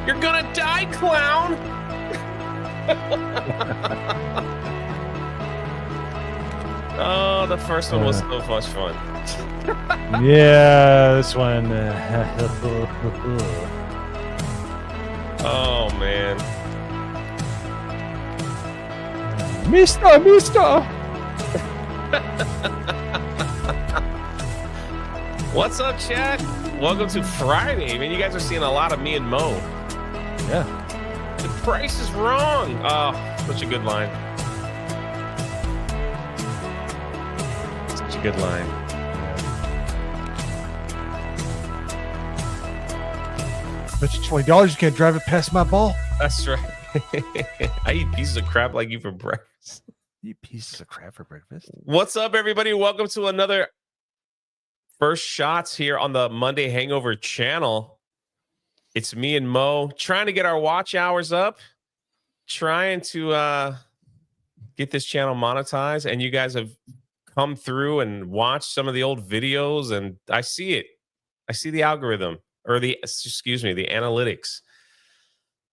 You're gonna die, clown. Oh, the first one was so much fun. Yeah, this one. Oh man, Mister. what's up, chat? Welcome to Friday. Man, you guys are seeing a lot of me and Mo. Yeah. The price is wrong. Oh, such a good line. Such a good line. Bet you $20 you can't drive it past my ball. That's right. I eat pieces of crap like you for breakfast. You pieces of crap for breakfast. What's up, everybody? Welcome to another First Shots here on the Monday Hangover channel. It's me and Mo trying to get our watch hours up, trying to get this channel monetized. And you guys have come through and watched some of the old videos, and I see it. I see the algorithm, or the analytics.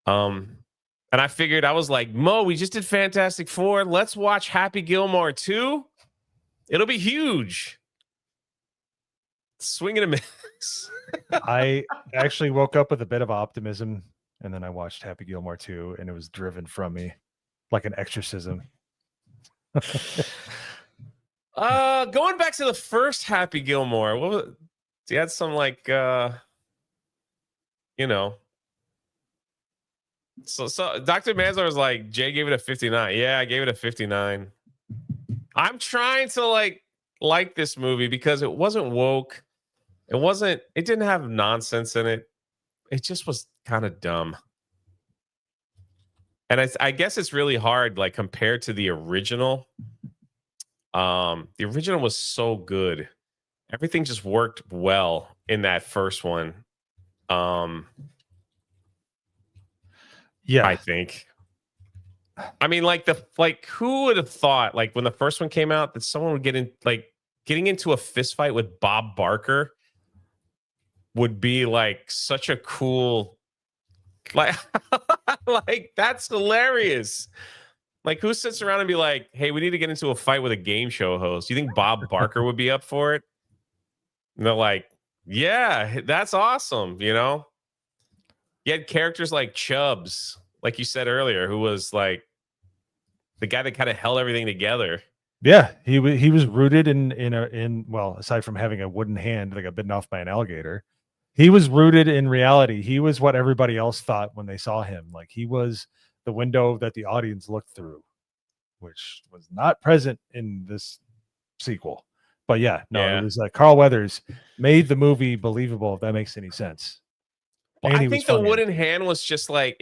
And I figured, I was like, Mo, we just did Fantastic Four. Let's watch Happy Gilmore 2. It'll be huge. Swing and a miss. I actually woke up with a bit of optimism, and then I watched Happy Gilmore 2, and it was driven from me like an exorcism. Going back to the first Happy Gilmore, what was, he had some like So Dr. Manzar was like, Jay gave it a 59. Yeah, I gave it a 59. I'm trying to like this movie because it wasn't woke. It didn't have nonsense in it. It just was kind of dumb. And I guess it's really hard, like, compared to the original. The original was so good. Everything just worked well in that first one. Yeah, I think. I mean, who would have thought, like, when the first one came out, that someone would getting into a fist fight with Bob Barker would be like such a cool, like, like, that's hilarious. Like, who sits around and be like, hey, we need to get into a fight with a game show host? You think Bob Barker would be up for it? And they're like, yeah, that's awesome. You had characters like Chubbs, like you said earlier, who was like the guy that kind of held everything together. Yeah, he was rooted in well, aside from having a wooden hand that got bitten off by an alligator, he was rooted in reality. He was what everybody else thought when they saw him. Like, he was the window that the audience looked through, which was not present in this sequel. But yeah, it was Carl Weathers made the movie believable, if that makes any sense. Well, I think the wooden hand was just like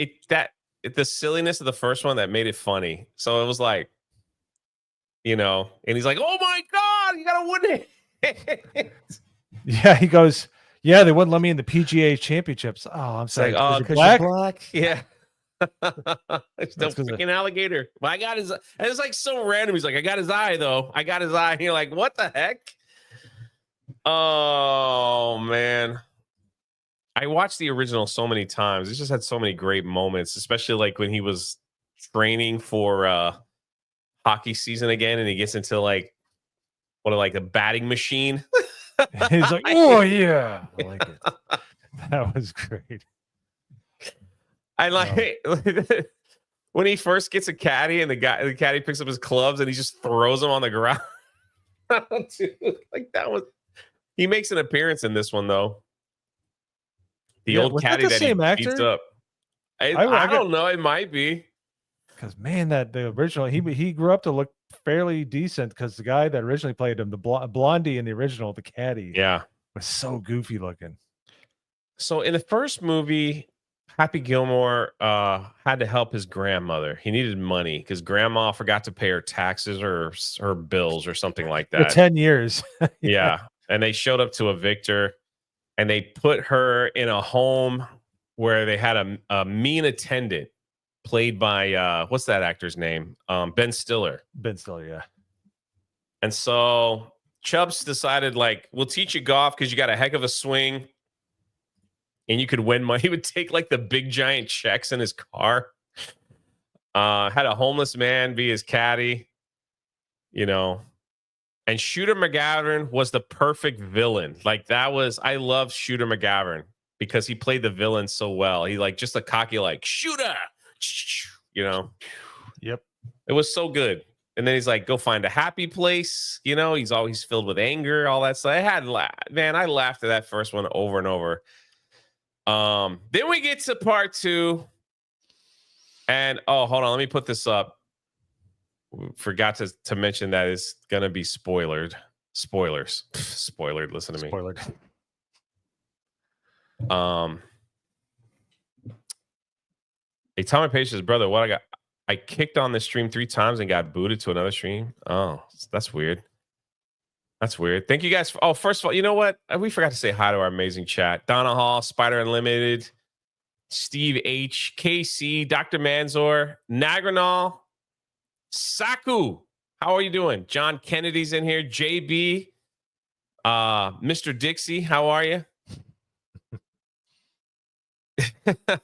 the silliness of the first one that made it funny. So it was like, and he's like, oh my God, you got a wooden hand. Yeah, he goes, yeah, they wouldn't let me in the PGA championships. Oh, I'm sorry. Like, because you're black? Yeah. It's no freaking alligator. Well, I got his, and it's like so random. He's like, I got his eye though. I got his eye. And you're like, what the heck? Oh man. I watched the original so many times. It just had so many great moments, especially like when he was training for hockey season again, and he gets into like the batting machine. He's like, oh yeah, I like it. That was great. I like when he first gets a caddy and the caddy picks up his clubs and he just throws them on the ground. Dude, like, that was. He makes an appearance in this one though. The old caddy that he beats up. I don't know. It might be. Because, man, the original, he grew up to look fairly decent, because the guy that originally played him, the blondie in the original, the caddy, was so goofy looking. So in the first movie, Happy Gilmore had to help his grandmother. He needed money because grandma forgot to pay her taxes or her bills or something like that. For 10 years. Yeah. And they showed up to evict her. And they put her in a home where they had a mean attendant played by, what's that actor's name? Ben Stiller. Ben Stiller, yeah. And so Chubbs decided, like, we'll teach you golf because you got a heck of a swing. and you could win money. He would take like the big giant checks in his car. Had a homeless man be his caddy, you know. And Shooter McGavin was the perfect villain. Like I love Shooter McGavin because he played the villain so well. He like just a cocky like shooter, you know. Yep. It was so good. And then he's like, go find a happy place. You know, he's always filled with anger, all that stuff. I laughed at that first one over and over. Then we get to part 2. And hold on, let me put this up. Forgot to mention that it's gonna be spoilers. Spoilered. Listen to me. Spoilered. Hey, Tommy Page says, brother, I kicked on this stream 3 times and got booted to another stream. Oh, that's weird. That's weird. Thank you guys. First of all, you know what? We forgot to say hi to our amazing chat. Donna Hall, Spider Unlimited, Steve H, KC, Dr. Manzor, Nagranol, Saku. How are you doing? John Kennedy's in here. JB, Mr. Dixie, how are you?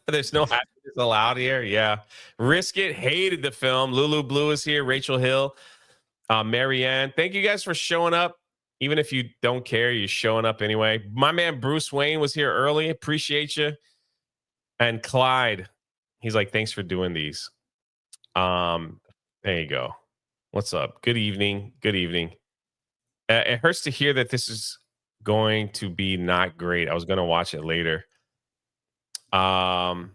There's no happiness allowed here. Yeah. Risk It hated the film. Lulu Blue is here. Rachel Hill, Marianne. Thank you guys for showing up. Even if you don't care, you're showing up anyway. My man Bruce Wayne was here early. Appreciate you. And Clyde, he's like, thanks for doing these. There you go. What's up? Good evening. Good evening. It hurts to hear that this is going to be not great. I was going to watch it later. And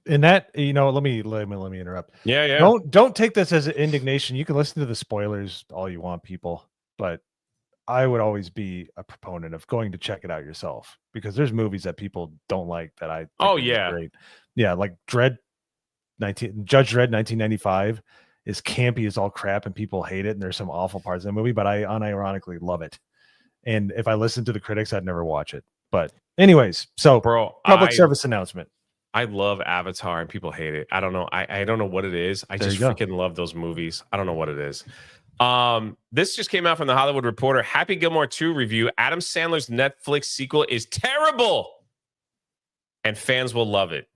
that, you know, let me interrupt. Yeah. Don't take this as an indignation. You can listen to the spoilers all you want, people, but I would always be a proponent of going to check it out yourself, because there's movies that people don't like that I think are great. Yeah, like Judge Dredd 1995 is campy as all crap and people hate it, and there's some awful parts of the movie, but I unironically love it. And if I listened to the critics, I'd never watch it. But anyways, so public service announcement. I love Avatar and people hate it. I don't know. I don't know what it is. I just freaking love those movies. I don't know what it is. This just came out from the Hollywood Reporter. Happy Gilmore 2 review. Adam Sandler's Netflix sequel is terrible, and fans will love it.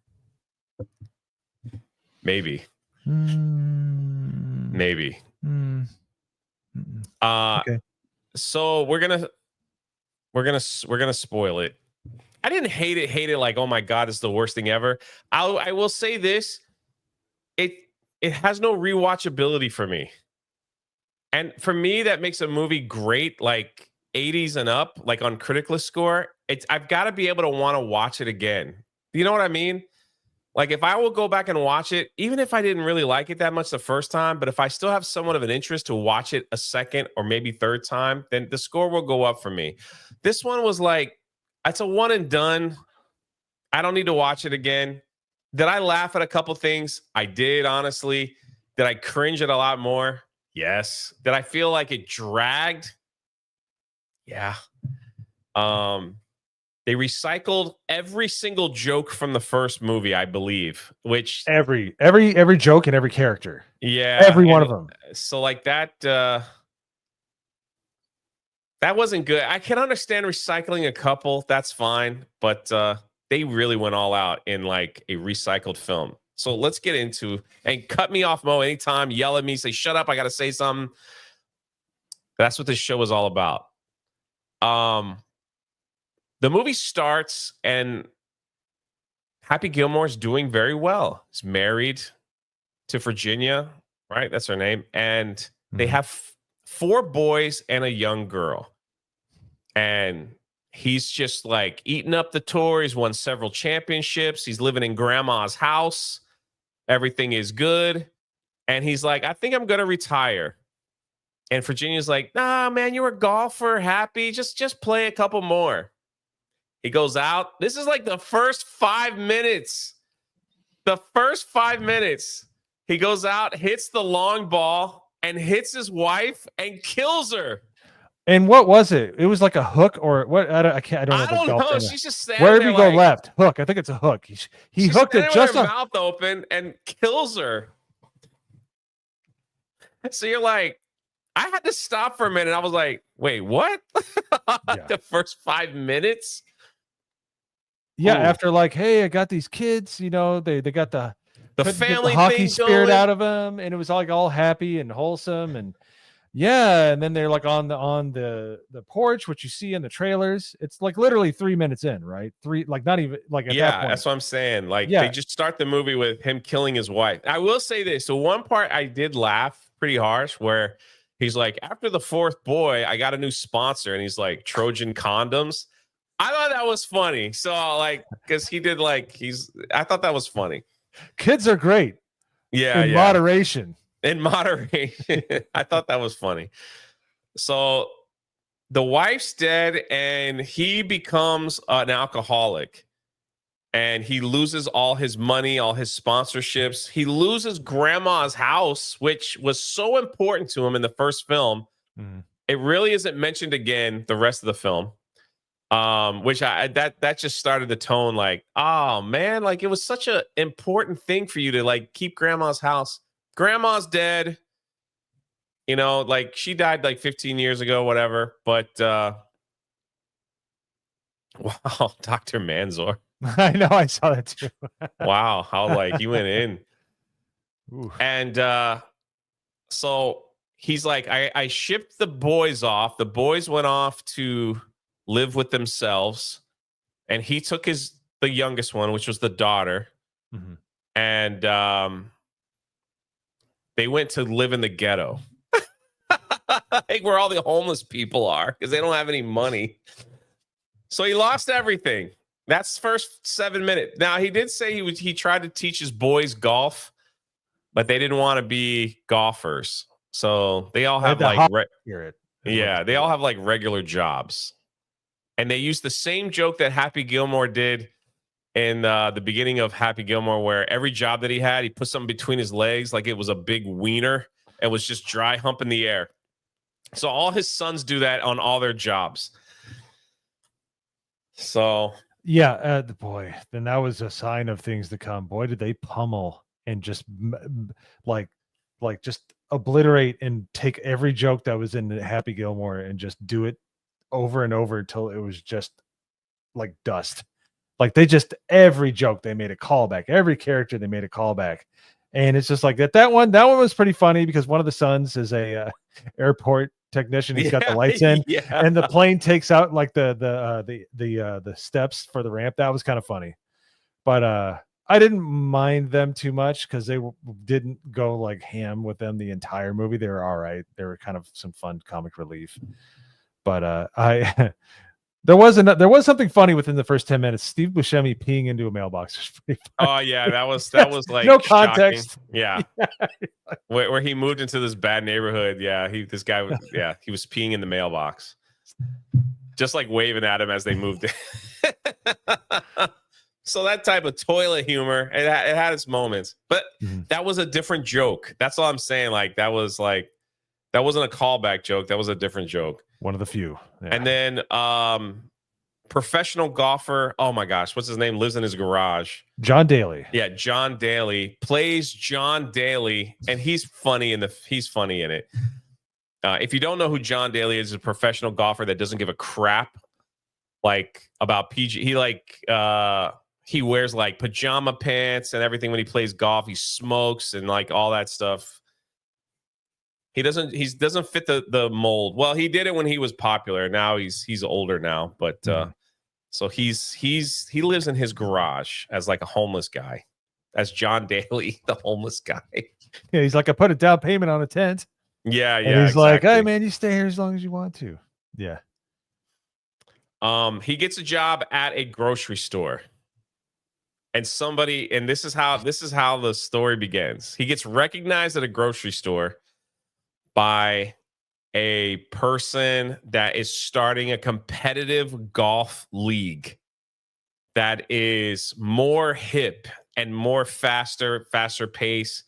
Maybe. Maybe. Okay. So we're gonna spoil it. I didn't hate it like, oh my God, it's the worst thing ever. I will say this. It has no rewatchability for me. And for me, that makes a movie great, like 80s and up, like on Criticalist score. I've got to be able to want to watch it again. You know what I mean? Like if I will go back and watch it, even if I didn't really like it that much the first time, but if I still have somewhat of an interest to watch it a second or maybe third time, then the score will go up for me. This one was like, it's a one and done. I don't need to watch it again. Did I laugh at a couple things? I did, honestly. Did I cringe at a lot more? Yes. Did I feel like it dragged? Yeah. They recycled every single joke from the first movie, I believe, which every joke and every character. Yeah. Every one of them. So like that wasn't good. I can understand recycling a couple. That's fine. But they really went all out in like a recycled film. So let's get into, and cut me off, Mo, anytime. Yell at me, say, shut up, I got to say something. That's what this show is all about. The movie starts and Happy Gilmore's doing very well. He's married to Virginia, right? That's her name. And they have 4 boys and a young girl. And he's just like eating up the tour. He's won several championships. He's living in grandma's house. Everything is good. And he's like, I think I'm going to retire. And Virginia's like, nah, man, you're a golfer, Happy. Just play a couple more. He goes out. This is like the first 5 minutes. The first 5 minutes. He goes out, hits the long ball, and hits his wife and kills her. And what was it? It was like a hook or what? I don't know. She's just standing Where there. Where did he go left? Hook. I think it's a hook. He hooked it just with her mouth open and kills her. So you're like, I had to stop for a minute. I was like, wait, what? The first 5 minutes. yeah, Ooh, after like, hey, I got these kids, you know, they got the the couldn't get the family hockey thing spirit going. out of them, and it was like all happy and wholesome, and yeah, and then they're like on the porch, which you see in the trailers. It's like literally 3 minutes in, right? Three, like not even like at that Yeah, point. that's what I'm saying. Like they Yeah, just start the movie with him killing his wife. I will say this. So one part I did laugh pretty harsh where he's like, after the fourth boy, I got a new sponsor, and he's like Trojan condoms. I thought that was funny. So like, because he did like I thought that was funny. kids are great Yeah, in yeah. moderation. In moderation. I thought that was funny. So the wife's dead and he becomes an alcoholic, and he loses all his money, all his sponsorships. He loses grandma's house, which was so important to him in the first film. Mhm. It really isn't mentioned again the rest of the film. Which that just started the tone like, oh man, like it was such a important thing for you to like keep grandma's house. Grandma's dead, you know, like she died like 15 years ago, whatever. But wow, Dr. Manzor. I know, I saw that too. Wow, how like he went in. Ooh. And so he's like, I shipped the boys off. The boys went off to live with themselves, and he took the youngest one, which was the daughter, Mhm. and they went to live in the ghetto, like where all the homeless people are, because they don't have any money. So he lost everything. That's first 7 minutes. Now he did say he tried to teach his boys golf, but they didn't want to be golfers. So they all have The like hot spirit is what yeah, it's they all called. have like regular jobs. And they used the same joke that Happy Gilmore did in the beginning of Happy Gilmore, where every job that he had, he put something between his legs like it was a big wiener and was just dry humping the air. So all his sons do that on all their jobs. So Yeah, boy, then that was a sign of things to come. Boy, did they pummel and just like just obliterate and take every joke that was in Happy Gilmore and just do it over and over until it was just like dust. Like they just every joke they made a callback, every character they made a callback, and it's just like that one was pretty funny because one of the sons is a airport technician. He's got the yeah, lights in, yeah. and the plane takes out like the steps for the ramp. That was kind of funny, but I didn't mind them too much because didn't go like ham with them the entire movie. They were all right. They were kind of some fun comic relief, but I there was something funny within the first 10 minutes. Steve Buscemi peeing into a mailbox was pretty funny. Oh yeah, that was like No shocking. context. Yeah. Where he moved into this bad neighborhood. Yeah, this guy, yeah, he was peeing in the mailbox. Just like waving at him as they moved in. So that type of toilet humor, it had its moments, but Mhm. that was a different joke. That's all I'm saying. Like that wasn't a callback joke. That was a different joke. One of the few. Yeah. And then professional golfer. Oh my gosh, what's his name? Lives in his garage. John Daly. Yeah, John Daly plays John Daly, and he's funny in it. If you don't know who John Daly is, a professional golfer that doesn't give a crap like about PG. He wears like pajama pants and everything when he plays golf. He smokes and like all that stuff. He doesn't fit the mold. Well, he did it when he was popular. Now he's older now, but so he lives in his garage as like a homeless guy, as John Daly, the homeless guy. Yeah, he's like, I put a down payment on a tent. Yeah, And yeah, he's like, hey exactly. man, you stay here as long as you want to. Yeah. He gets a job at a grocery store. And this is how the story begins. He gets recognized at a grocery store by a person that is starting a competitive golf league that is more hip and more faster pace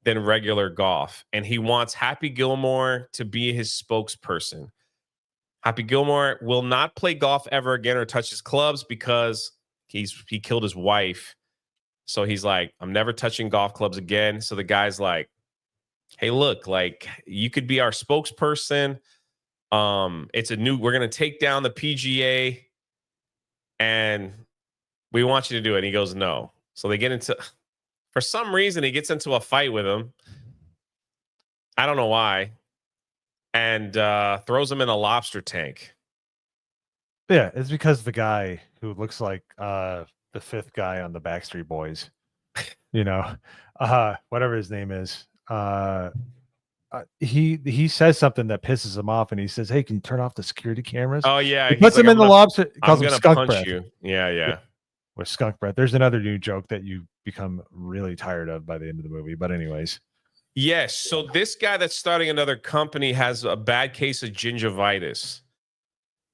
than regular golf. And he wants Happy Gilmore to be his spokesperson. Happy Gilmore will not play golf ever again or touch his clubs because he killed his wife. So he's like, I'm never touching golf clubs again. So the guy's like, hey, look, like you could be our spokesperson. We're going to take down the PGA, and we want you to do it. And he goes, no. So they get into, for some reason, he gets into a fight with him. I don't know why. And throws him in a lobster tank. Yeah, it's because the guy who looks like the fifth guy on the Backstreet Boys, whatever his name is, he says something that pisses him off, and he says, "Hey, can you turn off the security cameras?" Oh yeah, he puts him in the lobster. Calls him skunk punch breath. You. Yeah. With skunk breath. There's another new joke that you become really tired of by the end of the movie. But anyways. Yes. So this guy that's starting another company has a bad case of gingivitis.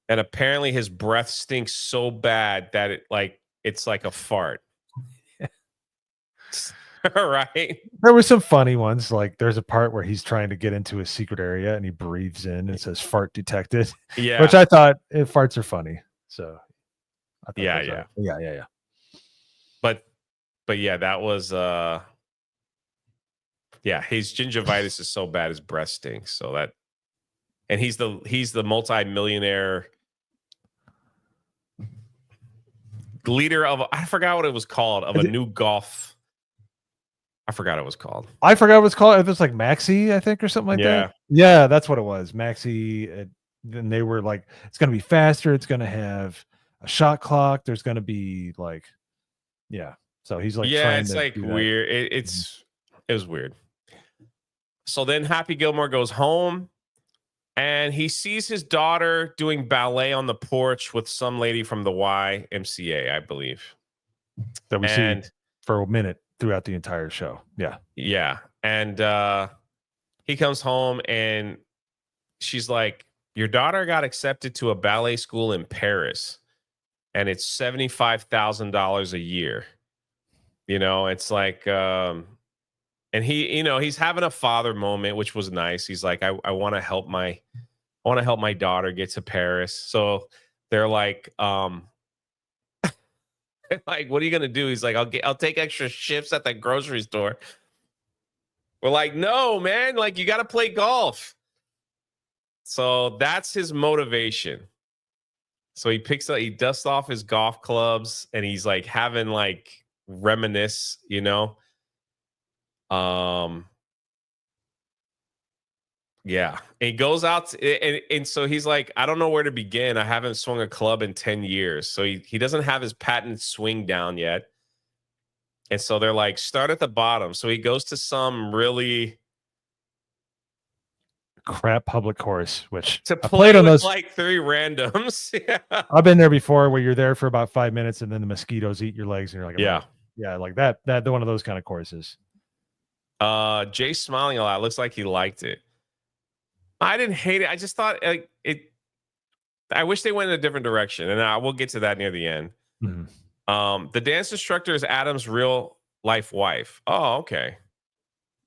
And apparently his breath stinks so bad that it's like a fart. Right. There were some funny ones. Like there's a part where he's trying to get into a secret area and he breathes in and says fart detected. Yeah. Which I thought farts are funny. So I thought yeah. But yeah, that was his gingivitis is so bad his breath stinks. So that, and he's the multi-millionaire leader of, I forgot what it was called, of a new golf. I forgot what it was called. It was like Maxi, I think, or something like that. Yeah, that's what it was. Maxi. And they were like, it's going to be faster. It's going to have a shot clock. There's going to be like, yeah. So he's like, it's like weird. It was weird. So then Happy Gilmore goes home and he sees his daughter doing ballet on the porch with some lady from the YMCA, I believe. That we see for a minute throughout the entire show. Yeah. Yeah. And he comes home and she's like, your daughter got accepted to a ballet school in Paris and it's $75,000 a year. It's like, and he's having a father moment, which was nice. He's like, I want to help my daughter get to Paris. So they're like, like, what are you going to do? He's like, I'll take extra shifts at the grocery store. We're like, no, man, like you got to play golf. So that's his motivation. So he dusts off his golf clubs and he's like having like reminisce, yeah. And he goes out and so he's like, I don't know where to begin. I haven't swung a club in 10 years. So he doesn't have his patent swing down yet. And so they're like, start at the bottom. So he goes to some really crap public course, which to play on those like three randoms. Yeah. I've been there before where you're there for about 5 minutes and then the mosquitoes eat your legs and you're like, like that one of those kind of courses. Jay's smiling a lot. Looks like he liked it. I didn't hate it. I just thought I wish they went in a different direction, and I will get to that near the end. Mm-hmm. The dance instructor is Adam's real life wife. Oh, okay.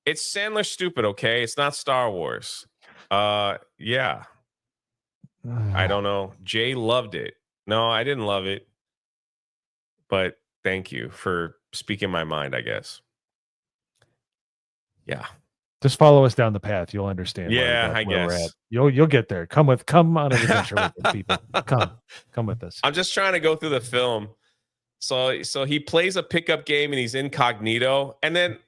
It's Sandler stupid, okay? It's not Star Wars. Yeah. I don't know. Jay loved it. No, I didn't love it. But thank you for speaking my mind, I guess. Yeah. Just follow us down the path. You'll understand. Yeah, I guess. We're at. You'll get there. Come on an adventure with us, people. Come with us. I'm just trying to go through the film. So he plays a pickup game and he's incognito. And then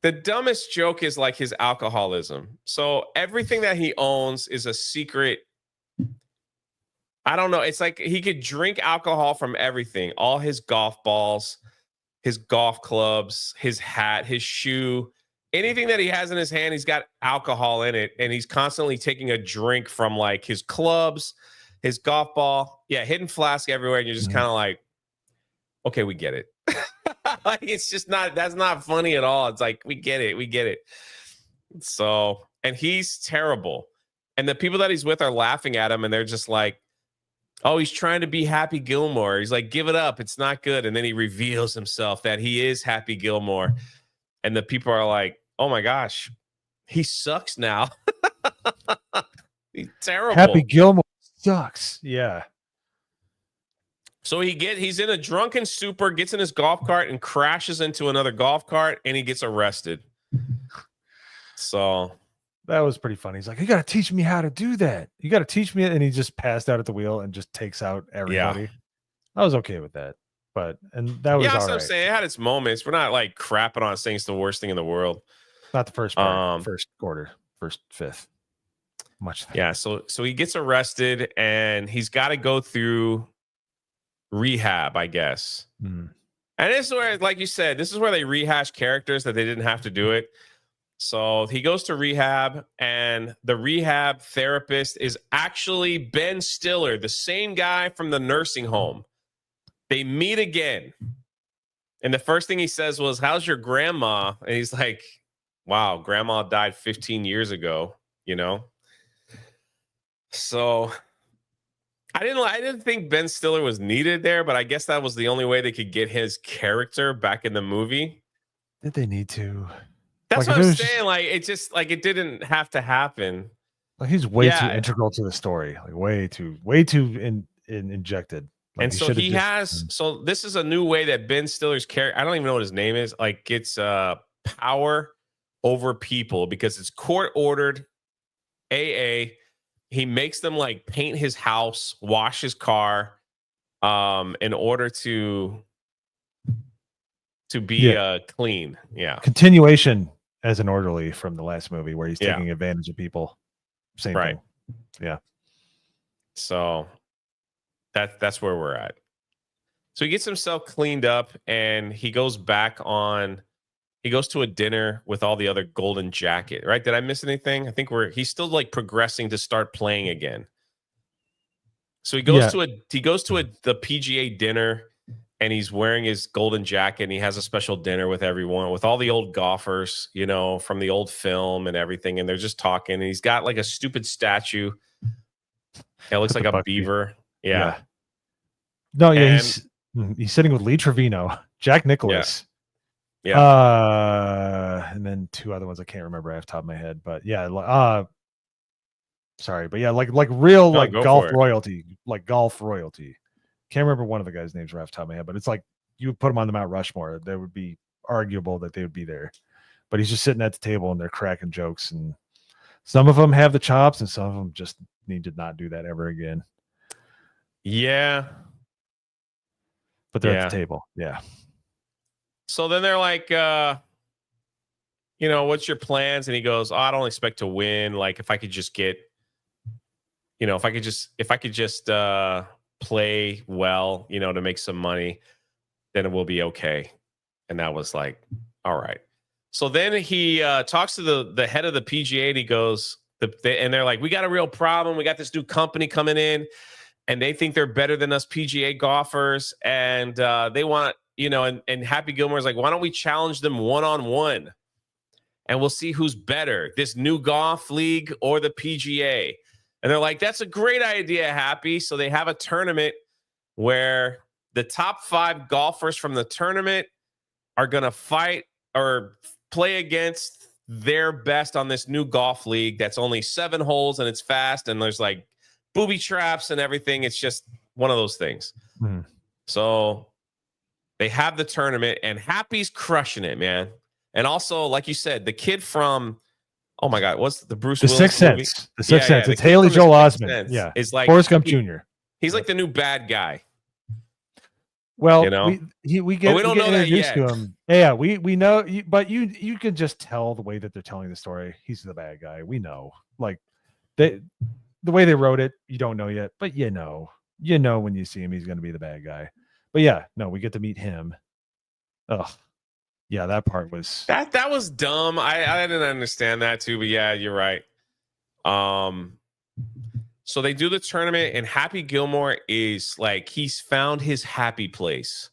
the dumbest joke is like his alcoholism. So everything that he owns is a secret. I don't know. It's like he could drink alcohol from everything. All his golf balls, his golf clubs, his hat, his shoe, anything that he has in his hand, he's got alcohol in it. And he's constantly taking a drink from like his clubs, his golf ball. Yeah, hidden flask everywhere. And you're just kind of like, okay, we get it. Like, it's just that's not funny at all. It's like, we get it. So, and he's terrible. And the people that he's with are laughing at him and they're just like, oh, he's trying to be Happy Gilmore. He's like, give it up. It's not good. And then he reveals himself that he is Happy Gilmore. And the people are like, oh my gosh, he sucks now. He's terrible. Happy Gilmore sucks. Yeah. So he's in a drunken stupor, gets in his golf cart and crashes into another golf cart and he gets arrested. So that was pretty funny. He's like, you got to teach me how to do that. You got to teach me. And he just passed out at the wheel and just takes out everybody. I was okay with that. But that was Yeah, that's all what I'm right. saying. It had its moments. We're not like crapping on it saying it's the worst thing in the world. Not the first part, first quarter, first fifth. Much. Yeah, so he gets arrested and he's got to go through rehab, I guess. Mm. And this is where, like you said, this is where they rehash characters that they didn't have to do it. So he goes to rehab, and the rehab therapist is actually Ben Stiller, the same guy from the nursing home. They meet again. And the first thing he says was, "How's your grandma?" And he's like, "Wow, grandma died 15 years ago, you know?" So I didn't think Ben Stiller was needed there, but I guess that was the only way they could get his character back in the movie. Did they need to? That's Like, what if I'm it was saying. Like, it just like it didn't have to happen. like he's way too Yeah. integral to the story. Like way too injected. Like And so he has so this is a new way that Ben Stiller's character, I don't even know what his name is, like gets power over people because it's court ordered AA. He makes them like paint his house, wash his car, in order to be clean. Yeah. continuation as an orderly from the last movie where he's Yeah. taking advantage of people. Same Right. thing. Yeah. So that's where we're at. So he gets himself cleaned up and he goes to a dinner with all the other Golden Jacket, right? Did I miss anything? I think he's still like progressing to start playing again. So he goes to the PGA dinner and he's wearing his Golden Jacket and he has a special dinner with everyone, with all the old golfers, you know, from the old film and everything. And they're just talking and he's got like a stupid statue. It looks like a beaver. Yeah. No, yeah, he's sitting with Lee Trevino, Jack Nicklaus. Yeah. And then two other ones I can't remember off the top of my head, but yeah, sorry, but yeah, like real No, like go golf for it. royalty. Can't remember one of the guys' names right off the top of my head, but it's like you would put them on the Mount Rushmore, they would be arguable that they would be there. But he's just sitting at the table and they're cracking jokes, and some of them have the chops, and some of them just need to not do that ever again. Yeah. But they're at the table. Yeah. So then they're like, what's your plans? And he goes, I don't expect to win. Like if I could just get, if I could just play well, to make some money, then it will be okay. And that was like, all right. So then he talks to the head of the PGA and he goes, and they're like, we got a real problem. We got this new company coming in and they think they're better than us PGA golfers. And they want, and Happy Gilmore's like, why don't we challenge them one-on-one? And we'll see who's better, this new golf league or the PGA. And they're like, that's a great idea, Happy. So they have a tournament where the top 5 golfers from the tournament are going to fight or play against their best on this new golf league that's only 7 holes and it's fast and there's like booby traps and everything. It's just one of those things. Mm. So they have the tournament and Happy's crushing it, man. And also, like you said, the kid from, oh my God, what's the Bruce Willis Sixth movie? Sense. The Sixth Sense. the It's kid Haley from Joel The Sixth Osment. Sense Yeah. is like Forrest Gump Jr. He's like the new bad guy. Well, we don't know that yet. to him. Yeah, we know, but you can just tell the way that they're telling the story. He's the bad guy. We know, like the way they wrote it. You don't know yet, but you know when you see him, he's going to be the bad guy. But yeah, no, we get to meet him. Oh, yeah, that part was that was dumb. I didn't understand that too, but yeah, you're right. So they do the tournament, and Happy Gilmore is like, he's found his happy place,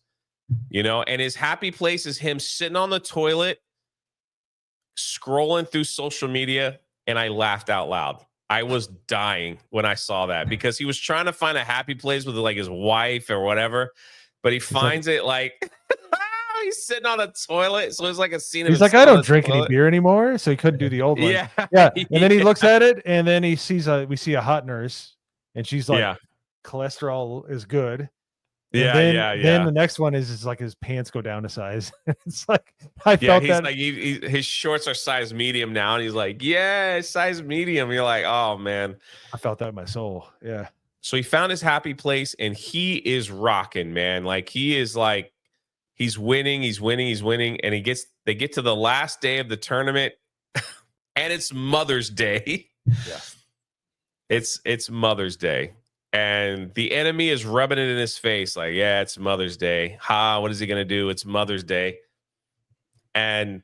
and his happy place is him sitting on the toilet, scrolling through social media, and I laughed out loud. I was dying when I saw that because he was trying to find a happy place with like his wife or whatever, but he finds it like he's sitting on the toilet. So it's like a scene of he's like, I don't drink any beer anymore, so he couldn't do the old one. Yeah. And then he looks at it, and then we see a hot nurse, and she's like, cholesterol is good. And then the next one is like his pants go down a size. It's like I felt he's that like his shorts are size medium now, and he's like, yeah, size medium. You're like, oh man, I felt that in my soul. Yeah. So he found his happy place, and he is rocking, man. Like he is like he's winning, he's winning, he's winning, and they get to the last day of the tournament, and it's Mother's Day. Yeah. It's Mother's Day. And the enemy is rubbing it in his face, like, yeah, it's Mother's Day. Ha, what is he gonna do? It's Mother's Day. And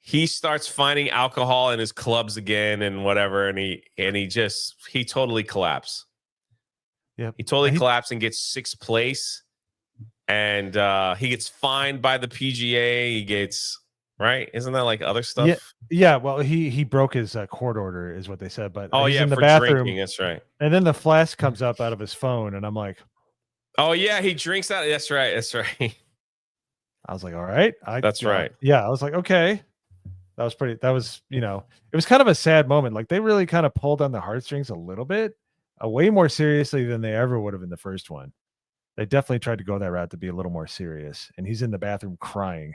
he starts finding alcohol in his clubs again and whatever, and he totally collapsed. Yep. He totally collapsed and gets 6th place. And he gets fined by the PGA. He gets right. Isn't that like other stuff? Yeah. Yeah. Well, he broke his court order, is what they said. But he's in the for bathroom. drinking. That's right. And then the flask comes up out of his phone, and I'm like, oh yeah, he drinks out. That's right. That's right. I was like, all right. That's right. Yeah. I was like, okay. That was it was kind of a sad moment. Like they really kind of pulled on the heartstrings a little bit, way more seriously than they ever would have in the first one. They definitely tried to go that route to be a little more serious. And he's in the bathroom crying.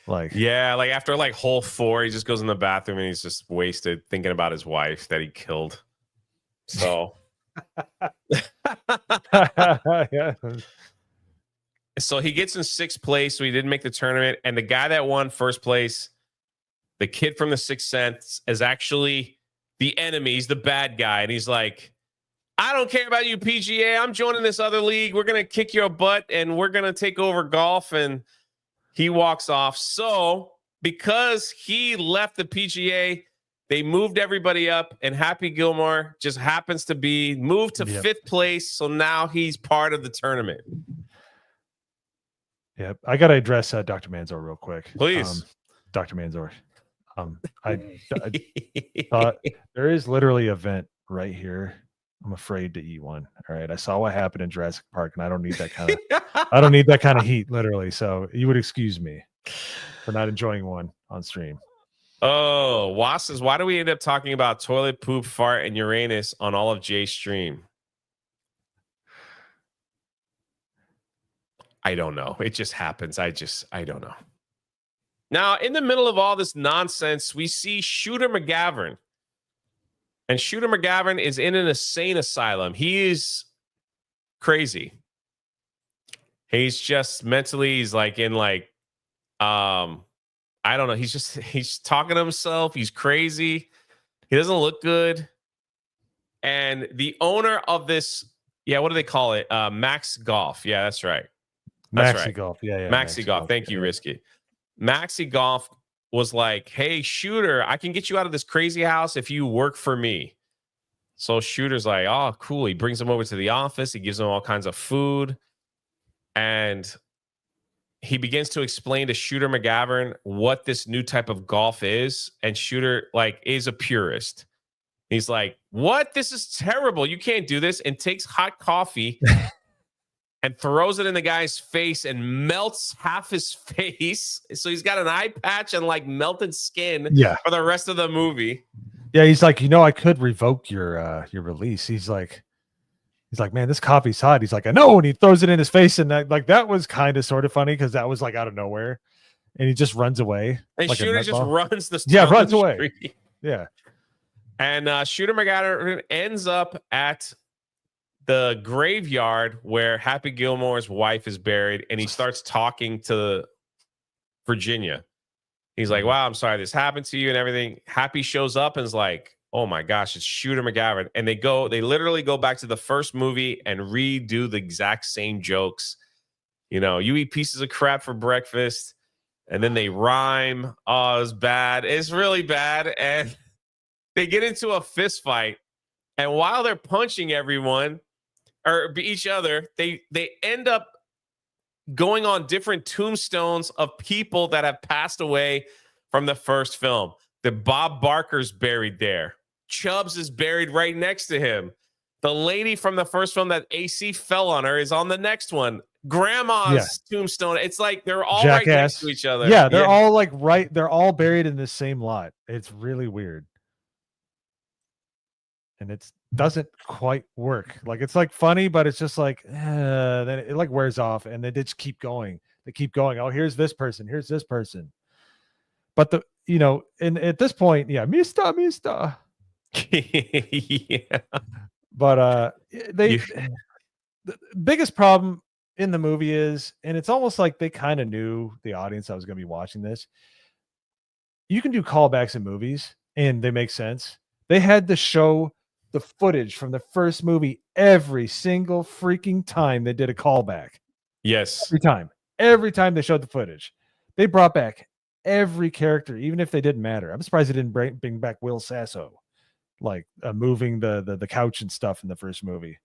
Like, yeah, like after like hole 4, he just goes in the bathroom and he's just wasted thinking about his wife that he killed. So, yeah. So he gets in 6th place. So he didn't make the tournament. And the guy that won 1st place, the kid from the Sixth Sense, is actually the enemy. He's the bad guy. And he's like, I don't care about you, PGA. I'm joining this other league. We're going to kick your butt and we're going to take over golf. And he walks off. So because he left the PGA, they moved everybody up, and Happy Gilmore just happens to be moved to 5th place. So now he's part of the tournament. Yep. I got to address Dr. Manzor real quick. Please. Dr. Manzor. I thought there is literally a vent right here. I'm afraid to eat one. All right. I saw what happened in Jurassic Park, and I don't need that kind of heat, literally. So you would excuse me for not enjoying one on stream. Oh, Was says, why do we end up talking about toilet, poop, fart, and Uranus on all of Jay's stream? I don't know. It just happens. I don't know. Now, in the middle of all this nonsense, we see Shooter McGavin. And Shooter McGavin is in an insane asylum. He is crazy. He's just mentally, he's like in like, I don't know. He's talking to himself. He's crazy. He doesn't look good. And the owner of this, what do they call it? Max Golf. Yeah, that's right. Maxi Golf. Yeah. Maxi Golf. Thank you, Risky. Maxi Golf was like, hey, Shooter, I can get you out of this crazy house if you work for me. So Shooter's like, oh, cool. He brings him over to the office. He gives him all kinds of food. And he begins to explain to Shooter McGavin what this new type of golf is. And Shooter like is a purist. He's like, what? This is terrible. You can't do this. And takes hot coffee and throws it in the guy's face and melts half his face. So he's got an eye patch and like melted skin for the rest of the movie. Yeah, he's like, I could revoke your release. He's like, man, this coffee's hot. He's like, I know. And he throws it in his face. And that was kind of sort of funny because that was like out of nowhere. And he just runs away. And like Shooter just runs the runs away. Street. Yeah. And Shooter McGavin ends up at the graveyard where Happy Gilmore's wife is buried, and he starts talking to Virginia. He's like, wow, I'm sorry this happened to you and everything. Happy shows up and is like, oh my gosh, it's Shooter McGavin. And they literally go back to the first movie and redo the exact same jokes. You eat pieces of crap for breakfast, and then they rhyme. Oh, it's bad. It's really bad. And they get into a fist fight. And while they're punching everyone, or each other, they end up going on different tombstones of people that have passed away from the first film. The Bob Barker's buried there. Chubbs is buried right next to him. The lady from the first film that AC fell on her is on the next one. Grandma's tombstone. It's like they're all right next to each other. Yeah, they're all like right. They're all buried in the same lot. It's really weird. And it doesn't quite work. Like it's like funny, but it's just like then it like wears off, and they just keep going. They keep going. Oh, here's this person. Here's this person. But and at this point, Mister. Yeah. But the biggest problem in the movie is, and it's almost like they kind of knew the audience that was going to be watching this. You can do callbacks in movies and they make sense. They had to show the footage from the first movie every single freaking time they did a callback. Yes. Every time they showed the footage, they brought back every character, even if they didn't matter. I'm surprised they didn't bring back Will Sasso, like moving the couch and stuff in the first movie.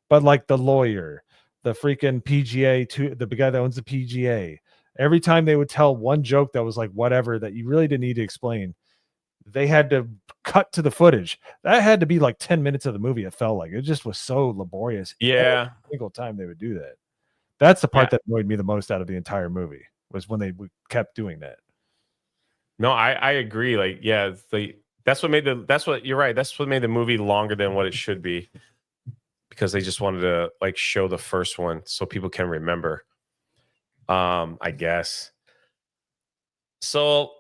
But like the lawyer, the freaking PGA, the guy that owns the PGA, every time they would tell one joke that was like whatever that you really didn't need to explain, they had to cut to the footage. That had to be like 10 minutes of the movie. It felt like it just was so laborious. Yeah. Every single time they would do that. That's the part that annoyed me the most out of the entire movie, was when they kept doing that. No, I agree. Like, yeah, that's what you're right. That's what made the movie longer than what it should be, because they just wanted to like show the first one so people can remember. I guess. So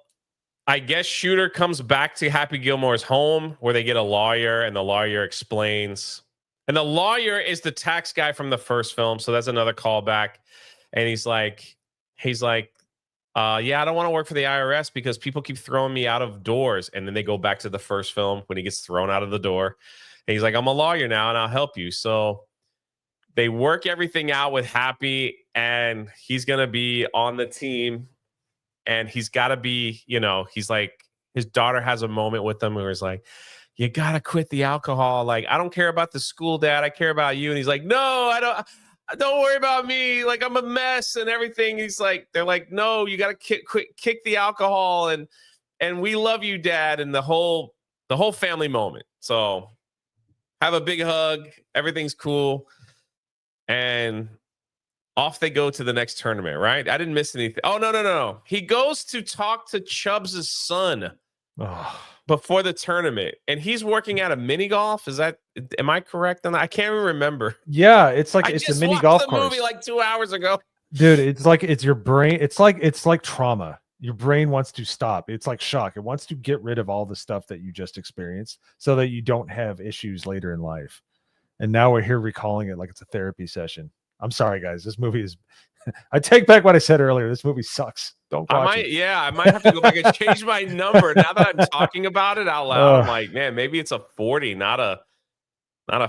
I guess Shooter comes back to Happy Gilmore's home where they get a lawyer, and the lawyer explains. And the lawyer is the tax guy from the first film. So that's another callback. And he's like, yeah, I don't want to work for the IRS because people keep throwing me out of doors. And then they go back to the first film when he gets thrown out of the door. And he's like, I'm a lawyer now and I'll help you. So they work everything out with Happy, and he's going to be on the team. And he's got to be, he's like, his daughter has a moment with him where he's like, you got to quit the alcohol. Like, I don't care about the school, Dad. I care about you. And he's like, no, I don't worry about me. Like, I'm a mess and everything. He's like, they're like, no, you got to kick the alcohol. And we love you, Dad. And the whole family moment. So have a big hug. Everything's cool. And off they go to the next tournament, right? I didn't miss anything. Oh, no. He goes to talk to Chubbs' son before the tournament, and he's working at a mini golf. Am I correct on that? I can't even remember. Yeah, it's like it's a mini golf course. Movie like 2 hours ago. Dude, it's like it's your brain. It's like trauma. Your brain wants to stop. It's like shock. It wants to get rid of all the stuff that you just experienced so that you don't have issues later in life. And now we're here recalling it like it's a therapy session. I'm sorry, guys. This movie is. I take back what I said earlier. This movie sucks. Don't watch it. Yeah, I might have to go back and change my number now that I'm talking about it out loud. I'm like, man, maybe it's a 40, not a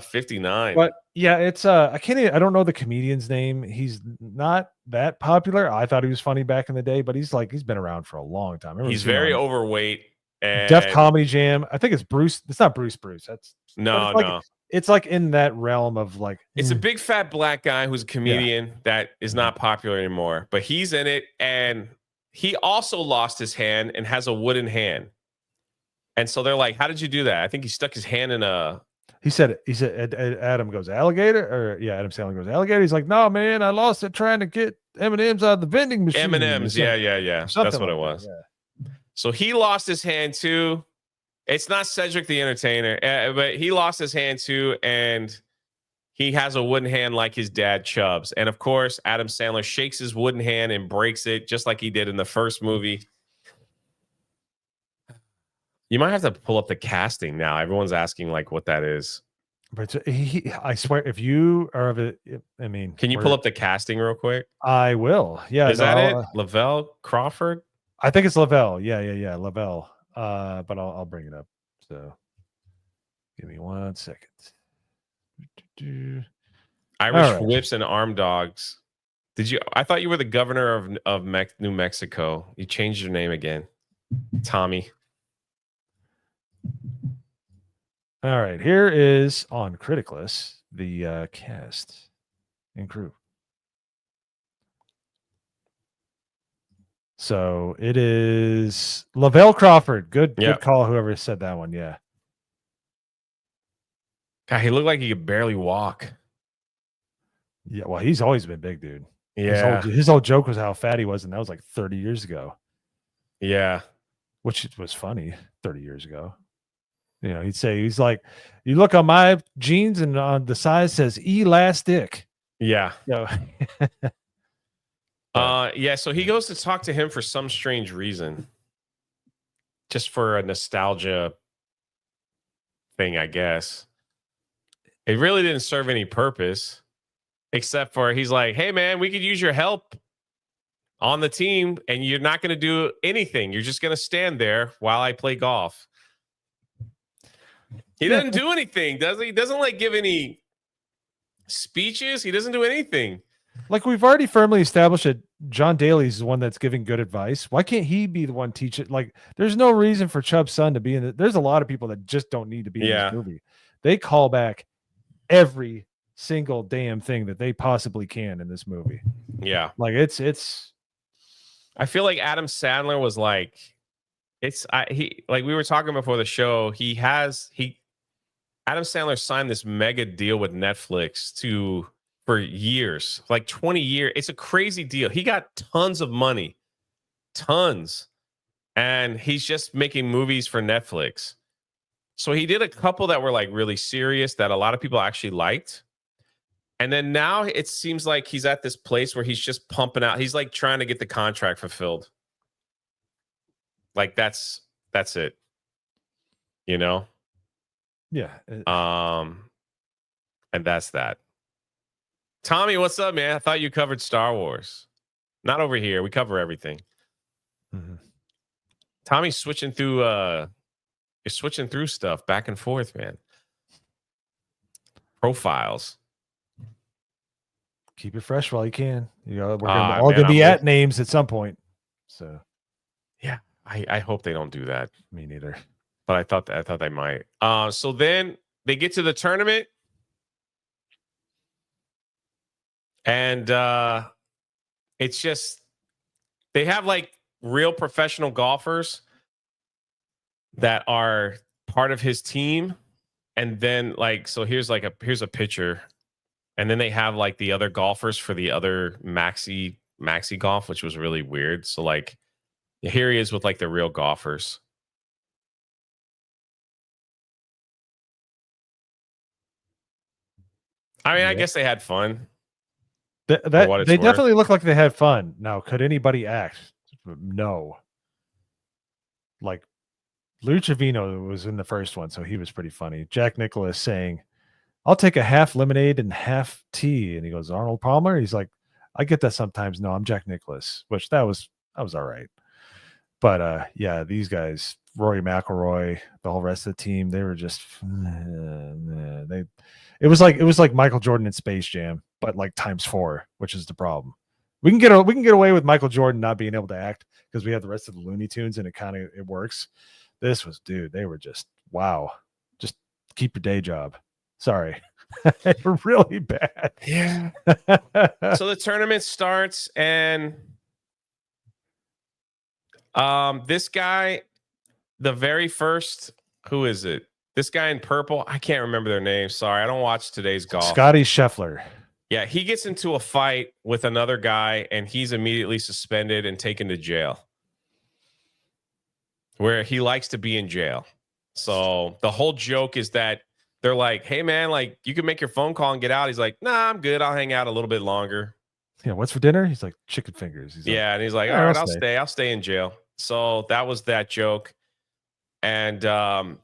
59. But yeah, it's I don't know the comedian's name. He's not that popular. I thought he was funny back in the day, but he's been around for a long time. He's very overweight. And Def Comedy Jam. I think it's Bruce. It's not Bruce. That's no. It's like in that realm of like, it's a big fat black guy who's a comedian that is not popular anymore, but he's in it. And he also lost his hand and has a wooden hand. And so they're like, how did you do that? I think he stuck his hand in a. He said Adam goes alligator, or Adam Sandler goes alligator. He's like, no, man, I lost it trying to get M&Ms out of the vending machine. M&Ms. Yeah. That's what it was. Yeah. So he lost his hand too. It's not Cedric the Entertainer, but he lost his hand too, and he has a wooden hand like his dad, Chubbs. And of course, Adam Sandler shakes his wooden hand and breaks it just like he did in the first movie. You might have to pull up the casting now. Everyone's asking like what that is. But I swear, if you are of it, I mean, can you pull up the casting real quick? I will. Yeah, is that it? Lavelle Crawford? I think it's Lavelle. Yeah, Lavelle. But I'll bring it up. So give me 1 second. Irish Whips and Arm Dogs. I thought you were the governor of New Mexico. You changed your name again. Tommy. All right. Here is on Criticless the cast and crew. So it is Lavelle Crawford. Good call. Whoever said that one. Yeah. God, he looked like he could barely walk. Yeah. Well, he's always been big, dude. Yeah. His whole joke was how fat he was. And that was like 30 years ago. Yeah. Which was funny 30 years ago. He'd say, he's like, you look on my jeans and on the size says elastic. Yeah. Yeah, so he goes to talk to him for some strange reason. Just for a nostalgia thing, I guess. It really didn't serve any purpose, except for he's like, hey, man, we could use your help on the team, and you're not going to do anything. You're just going to stand there while I play golf. He doesn't do anything, does he? He doesn't like give any speeches. He doesn't do anything. Like we've already firmly established that John Daly's the one that's giving good advice. Why can't he be the one teach it? Like there's no reason for Chubb's son to be in it. There's a lot of people that just don't need to be in this movie. They call back every single damn thing that they possibly can in this movie. Yeah. Like it's I feel like Adam Sandler was like, he like we were talking before the show. Adam Sandler signed this mega deal with Netflix for years, like 20 years. It's a crazy deal. He got tons of money, tons. And he's just making movies for Netflix. So he did a couple that were like really serious that a lot of people actually liked. And then now it seems like he's at this place where he's just pumping out. He's like trying to get the contract fulfilled. Like that's it. You know? Yeah. And that's that. Tommy, what's up, man? I thought you covered Star Wars. Not over here. We cover everything. Mm-hmm. Tommy's switching through you're switching through stuff back and forth, man. Profiles. Keep it fresh while you can. You know, we're all gonna be at names at some point. So yeah, I hope they don't do that. Me neither. But I thought they might. So then they get to the tournament. And it's just they have like real professional golfers that are part of his team. And then like, so here's a picture. And then they have like the other golfers for the other maxi golf, which was really weird. So like here he is with like the real golfers. I mean, I guess they had fun. They definitely look like they had fun. Now, could anybody act? No. Like Lou Trevino was in the first one, so he was pretty funny. Jack Nicklaus saying, I'll take a half lemonade and half tea. And he goes, Arnold Palmer? He's like, I get that sometimes. No, I'm Jack Nicklaus, which that was all right. But yeah, these guys, Rory McIlroy, the whole rest of the team, they were just it was like Michael Jordan in Space Jam, but like times 4, which is the problem. We can get away with Michael Jordan not being able to act because we have the rest of the Looney Tunes and it works. This was, dude, they were just wow. Just keep your day job. Sorry. Really bad. Yeah. So the tournament starts and this guy, the very first, who is it? This guy in purple, I can't remember their name. Sorry, I don't watch today's golf. Scotty Scheffler. Yeah, he gets into a fight with another guy, and he's immediately suspended and taken to jail, where he likes to be in jail. So the whole joke is that they're like, hey, man, like you can make your phone call and get out. He's like, nah, I'm good. I'll hang out a little bit longer. Yeah, what's for dinner? He's like, chicken fingers. And he's like, all right, I'll stay in jail. So that was that joke. And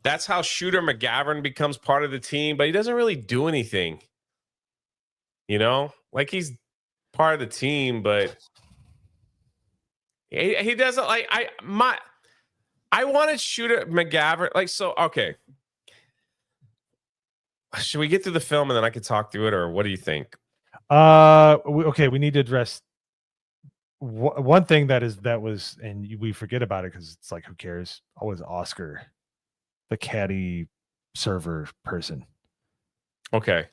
that's how Shooter McGavin becomes part of the team, but he doesn't really do anything. You know, like he's part of the team, but he doesn't like I wanted Shooter McGavin. Like, so, okay. Should we get through the film and then I could talk through it, or what do you think? Okay, we need to address one thing that was, and we forget about it because it's like, who cares? Always Oscar, the caddy server person. Okay.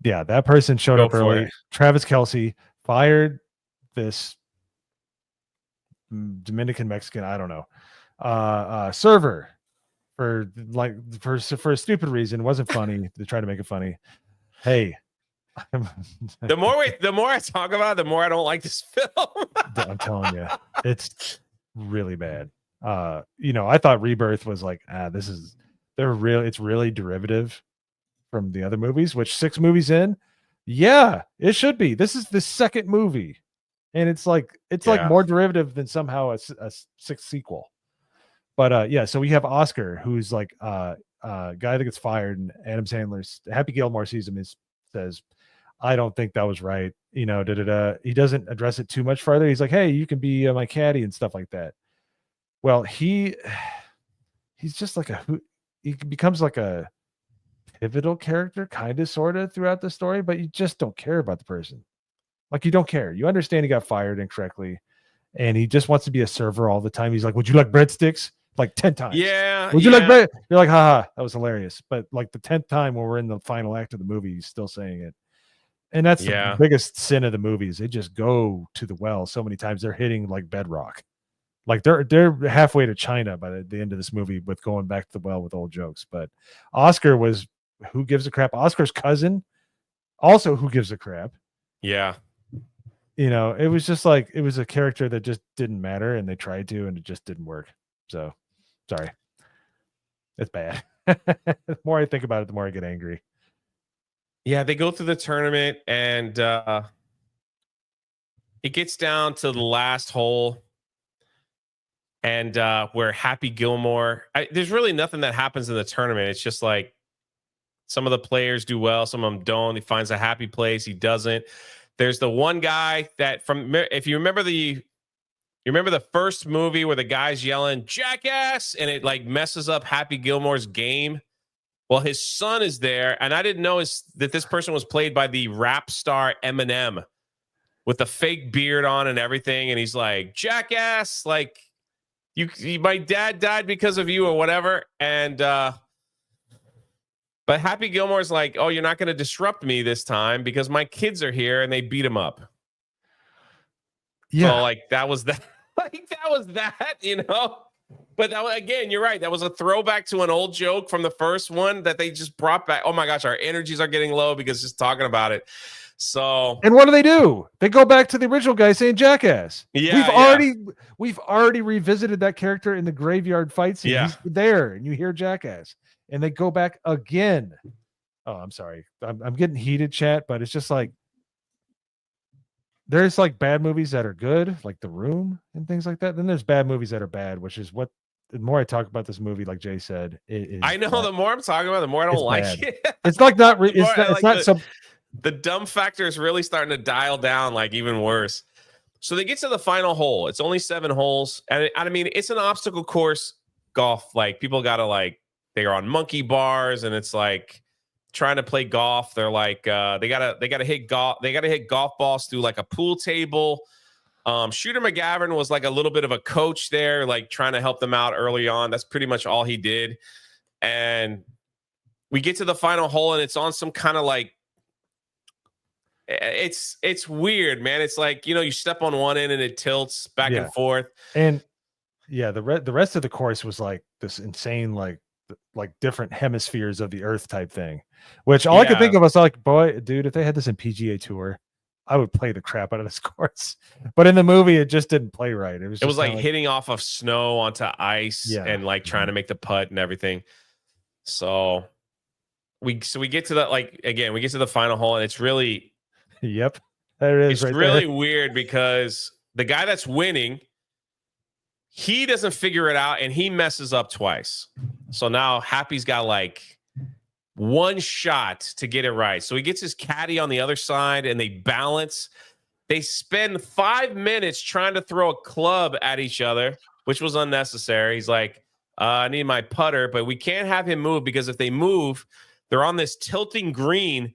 Yeah, that person showed up early. Travis Kelce fired this Dominican Mexican, I don't know, server for a stupid reason. It wasn't funny. They tried to make it funny. Hey. The more I talk about it, the more I don't like this film. I'm telling you, it's really bad. I thought Rebirth was like, it's really derivative from the other movies, which 6 movies in. Yeah, it should be. This is the second movie. And it's like more derivative than somehow a 6th sequel. But yeah, so we have Oscar, who's like guy that gets fired, and Adam Sandler's Happy Gilmore sees him and says, I don't think that was right. You know, he doesn't address it too much further. He's like, hey, you can be my caddy and stuff like that. Well, he's just like he becomes like a pivotal character, kind of, sort of, throughout the story, but you just don't care about the person. Like, you don't care. You understand he got fired incorrectly, and he just wants to be a server all the time. He's like, would you like breadsticks? Like 10 times. Yeah. Would you like bread? You're like, haha, that was hilarious. But like the 10th time when we're in the final act of the movie, he's still saying it. And that's the biggest sin of the movies. They just go to the well so many times. They're hitting like bedrock. Like they're halfway to China by the end of this movie with going back to the well with old jokes. But Oscar was who gives a crap. Oscar's cousin, also who gives a crap. Yeah. You know, it was just like, it was a character that just didn't matter, and they tried to, and it just didn't work. So, sorry. It's bad. The more I think about it, the more I get angry. Yeah, they go through the tournament, and it gets down to the last hole, and where Happy Gilmore, there's really nothing that happens in the tournament. It's just like some of the players do well, some of them don't. He finds a happy place, he doesn't. There's the one guy that if you remember the first movie where the guy's yelling "jackass" and it like messes up Happy Gilmore's game. Well, his son is there, and I didn't know that this person was played by the rap star Eminem with the fake beard on and everything, and he's like, "Jackass, like my dad died because of you," or whatever. And but Happy Gilmore's like, "Oh, you're not going to disrupt me this time because my kids are here," and they beat him up. Yeah, so like that was that. Like that was that, you know. But that, again, you're right. That was a throwback to an old joke from the first one that they just brought back. Oh my gosh, our energies are getting low because just talking about it. So, and what do? They go back to the original guy saying "jackass." Yeah, we've already revisited that character in the graveyard fight scene. Yeah. He's there, and you hear "jackass," and they go back again. Oh, I'm sorry. I'm getting heated, chat, but it's just like, there's like bad movies that are good, like The Room and things like that. Then there's bad movies that are bad, which is what, the more I talk about this movie, like Jay said, I know bad. The more I'm talking about, the more I don't like bad. it. It's like not, it's not some. The dumb factor is really starting to dial down, like even worse. So they get to the final hole. It's only 7 holes. And I mean, it's an obstacle course golf. Like people got to like, they're on monkey bars, and it's like, trying to play golf. They're like they gotta hit golf balls through like a pool table. Shooter McGavin was like a little bit of a coach there, like trying to help them out early on. That's pretty much all he did. And we get to the final hole, and it's on some kind of like, it's weird, man. It's like, you know, you step on one end and it tilts back and forth. And yeah, the rest of the course was like this insane, like different hemispheres of the earth type thing, which all I could think of was like, boy, dude, if they had this in PGA Tour, I would play the crap out of this course. But in the movie, it just didn't play right. It was like hitting off of snow onto ice and like trying to make the putt and everything. So we get to that, like, again, we get to the final hole, and it's really, yep, there it is. It's really weird because the guy that's winning, he doesn't figure it out, and he messes up twice. So now Happy's got like one shot to get it right. So he gets his caddy on the other side, and they balance. They spend 5 minutes trying to throw a club at each other, which was unnecessary. He's like, I need my putter, but we can't have him move, because if they move, they're on this tilting green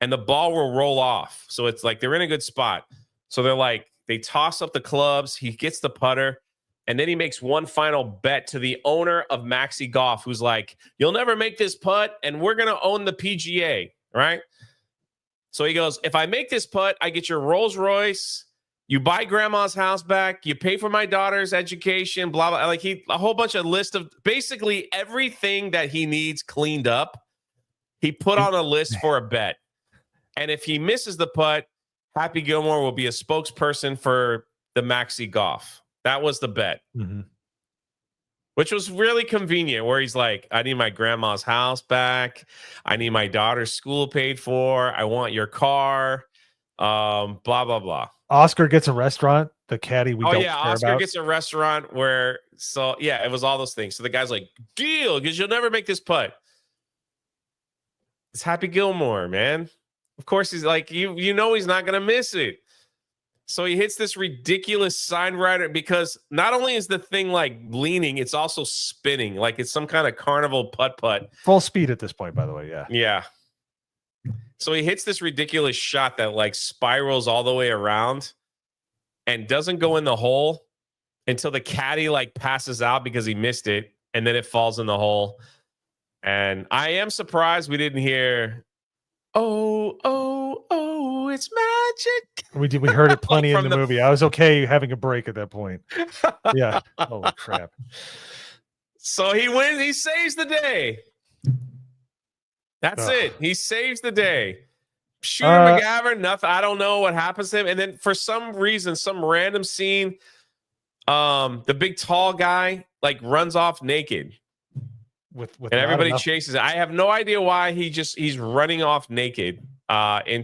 and the ball will roll off. So it's like they're in a good spot. So they're like, they toss up the clubs. He gets the putter. And then he makes one final bet to the owner of Maxi Golf, who's like, you'll never make this putt, and we're going to own the PGA, right? So he goes, if I make this putt, I get your Rolls Royce, you buy grandma's house back, you pay for my daughter's education, blah, blah. Like a whole bunch of list of basically everything that he needs cleaned up. He put on a list for a bet. And if he misses the putt, Happy Gilmore will be a spokesperson for the Maxi Golf. That was the bet, which was really convenient, where he's like, I need my grandma's house back. I need my daughter's school paid for. I want your car. Blah, blah, blah. Oscar gets a restaurant. The caddy we don't care Oscar about. Gets a restaurant it was all those things. So the guy's like, deal, because you'll never make this putt. It's Happy Gilmore, man. Of course, he's like, you know he's not gonna miss it. So he hits this ridiculous sign rider because not only is the thing like leaning, it's also spinning, like it's some kind of carnival putt-putt. Full speed at this point, by the way. Yeah. Yeah. So he hits this ridiculous shot that like spirals all the way around and doesn't go in the hole until the caddy like passes out because he missed it, and then it falls in the hole. And I am surprised we didn't hear, oh, oh, oh, it's magic. We heard it plenty in From the movie. I was okay having a break at that point. Yeah. Holy crap. So he wins. He saves the day. That's it. He saves the day. Shooter McGavin, nothing. I don't know what happens to him. And then for some reason, some random scene, the big tall guy like runs off naked. With and everybody chases it. I have no idea why he's running off naked and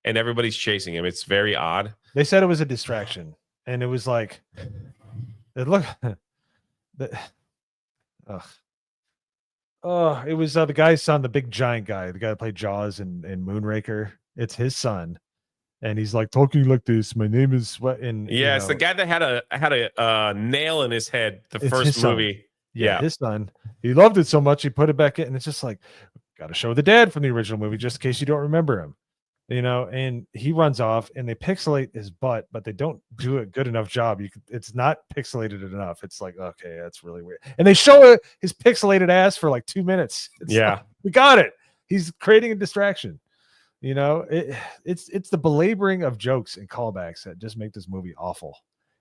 everybody's chasing him. It's very odd. They said it was a distraction, and it was like it looked it was the guy's son, the big giant guy, the guy that played Jaws and Moonraker. It's his son, and he's like talking like this. My name is what? And it's the guy that had a nail in his head. The first movie. Yeah, his son. He loved it so much he put it back in, and it's just like, got to show the dad from the original movie just in case you don't remember him, and he runs off and they pixelate his butt, but they don't do a good enough job. It's not pixelated enough. It's like, okay, that's really weird. And they show his pixelated ass for like 2 minutes. It's like, we got it. He's creating a distraction. It's the belaboring of jokes and callbacks that just make this movie awful.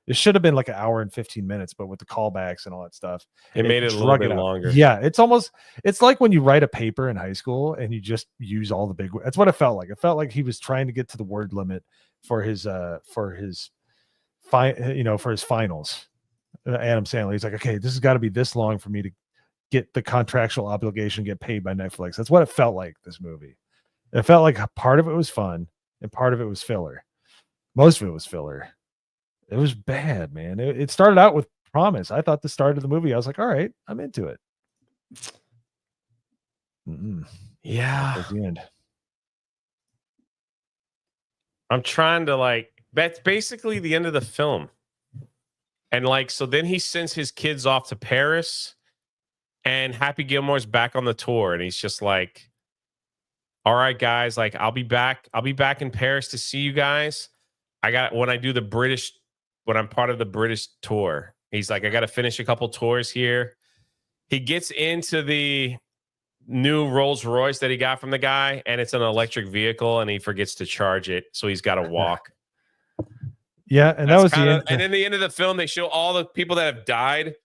It should have been like an hour and 15 minutes, but with the callbacks and all that stuff, it made it a little bit longer. Yeah, it's like when you write a paper in high school and you just use all the big words. That's what it felt like. It felt like he was trying to get to the word limit for his finals. Adam Sandler, he's like, okay, this has got to be this long for me to get the contractual obligation, get paid by Netflix. That's what it felt like, this movie. It felt like part of it was fun and part of it was filler. Most of it was filler. It was bad, man. It started out with promise. I thought the start of the movie, I was like, all right, I'm into it. Yeah. At the end. I'm trying to that's basically the end of the film. And so then he sends his kids off to Paris and Happy Gilmore's back on the tour. And he's just like, all right, guys, I'll be back in Paris to see you guys. When I'm part of the British tour, he's like, I got to finish a couple tours here. He gets into the new Rolls Royce that he got from the guy, and it's an electric vehicle, and he forgets to charge it, so he's got to walk. Yeah, and that was the end. And in the end of the film, they show all the people that have died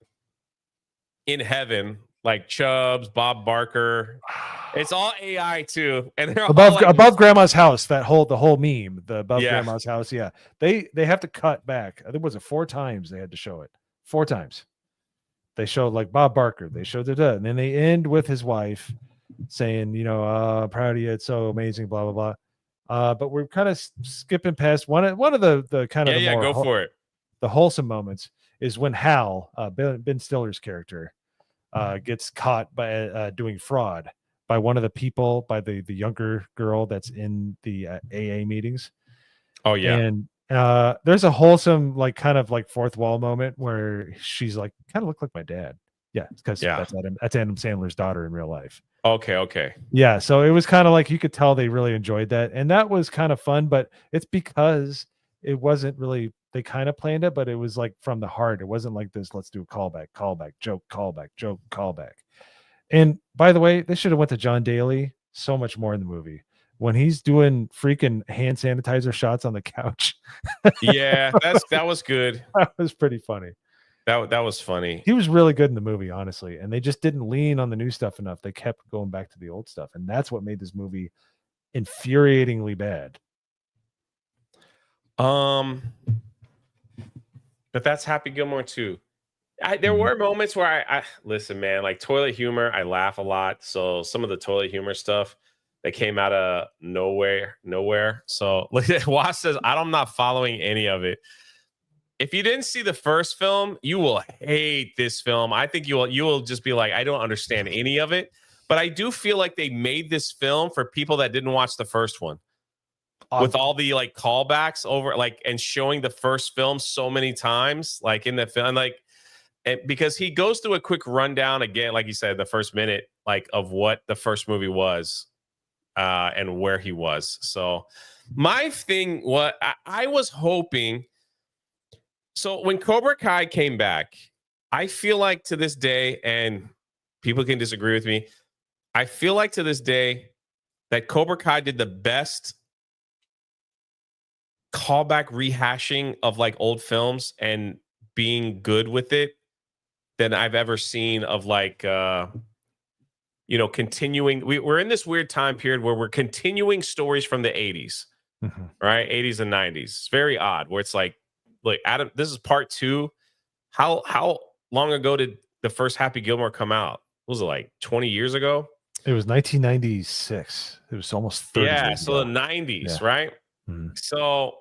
in heaven, like Chubbs, Bob Barker. It's all AI too, and they're above Grandma's house. The whole meme, the above Grandma's house. Yeah, they have to cut back. I think was it 4 times they had to show it. 4 times. They showed like Bob Barker. They showed it, and then they end with his wife saying, proud of you. It's so amazing. Blah blah blah. But we're kind of skipping past one of the kind of go for it. The wholesome moments is when Hal, Ben Stiller's character, gets caught by doing fraud by one of the people, by the younger girl that's in the AA meetings. Oh yeah. And there's a wholesome, kind of fourth wall moment where she's like, kind of look like my dad. Yeah. Because that's Adam Sandler's daughter in real life. Okay. Yeah. So it was kind of like, you could tell they really enjoyed that. And that was kind of fun, but it's because it wasn't really, they kind of planned it, but it was from the heart. It wasn't like this, let's do a callback, joke, callback. And by the way, they should have went to John Daly so much more in the movie when he's doing freaking hand sanitizer shots on the couch. Yeah, that was good. That was pretty funny. That was funny. He was really good in the movie, honestly. And they just didn't lean on the new stuff enough. They kept going back to the old stuff. And that's what made this movie infuriatingly bad. But that's Happy Gilmore too. There were moments where I listen, man, toilet humor, I laugh a lot. So some of the toilet humor stuff that came out of nowhere. So Wass says, I'm not following any of it. If you didn't see the first film, you will hate this film. I think you will just be like, I don't understand any of it. But I do feel like they made this film for people that didn't watch the first one, with all the like callbacks over like and showing the first film so many times, like in the film, like because he goes through a quick rundown again, like you said, the first minute, like of what the first movie was and where he was. So my thing, what I was hoping. So when Cobra Kai came back, I feel like to this day, and people can disagree with me, I feel like to this day that Cobra Kai did the best callback rehashing of like old films and being good with it than I've ever seen of like continuing. We're in this weird time period where we're continuing stories from the 80s, right? 80s and 90s. It's very odd where it's like Adam, this is part 2. How long ago did the first Happy Gilmore come out? Was it like 20 years ago? It was 1996. It was almost 30 years so ago. the 90s, Yeah. right? So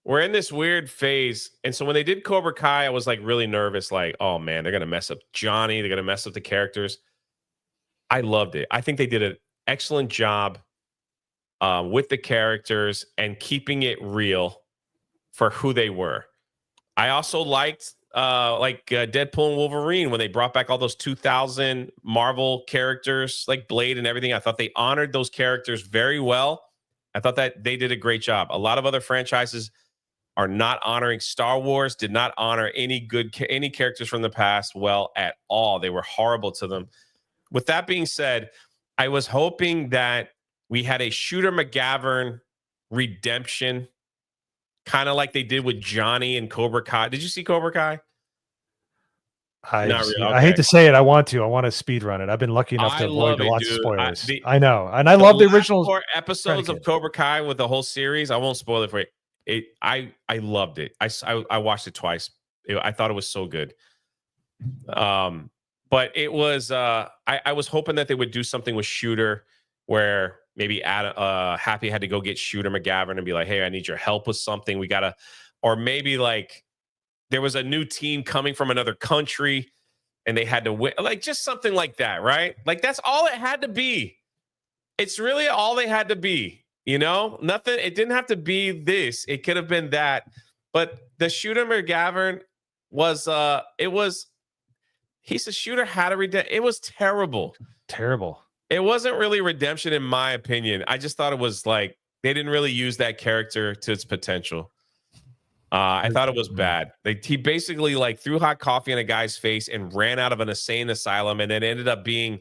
we're in this weird phase. And so when they did Cobra Kai, I was like really nervous, like, oh man, they're gonna mess up Johnny, they're gonna mess up the characters. I loved it. I think they did an excellent job with the characters and keeping it real for who they were. I also liked Deadpool and Wolverine when they brought back all those 2000 Marvel characters like Blade and everything. I thought they honored those characters very well. I thought that they did a great job. A lot of other franchises are not honoring. Star Wars did not honor any characters from the past well at all. They were horrible to them. With that being said, I was hoping that we had a Shooter McGavin redemption, kind of like they did with Johnny and Cobra Kai. Did you see Cobra Kai? Not really. Okay. I hate to say it. I want to speed run it. I've been lucky enough to avoid lots of spoilers. I know. And I love the original 4 episodes of Cobra Kai with the whole series. I won't spoil it for you. I loved it. I watched it twice. I thought it was so good. But it was I was hoping that they would do something with Shooter where maybe Happy had to go get Shooter McGavin and be like, hey, I need your help with something. We gotta, or maybe like there was a new team coming from another country and they had to win, like just something like that, right? Like that's all it had to be. It's really all they had to be, nothing. It didn't have to be this. It could have been that. But the Shooter McGavin was, he's a shooter, had a redemption. It was terrible. Terrible. It wasn't really redemption in my opinion. I just thought it was like, they didn't really use that character to its potential. I thought it was bad. He basically like threw hot coffee in a guy's face and ran out of an insane asylum, and then ended up being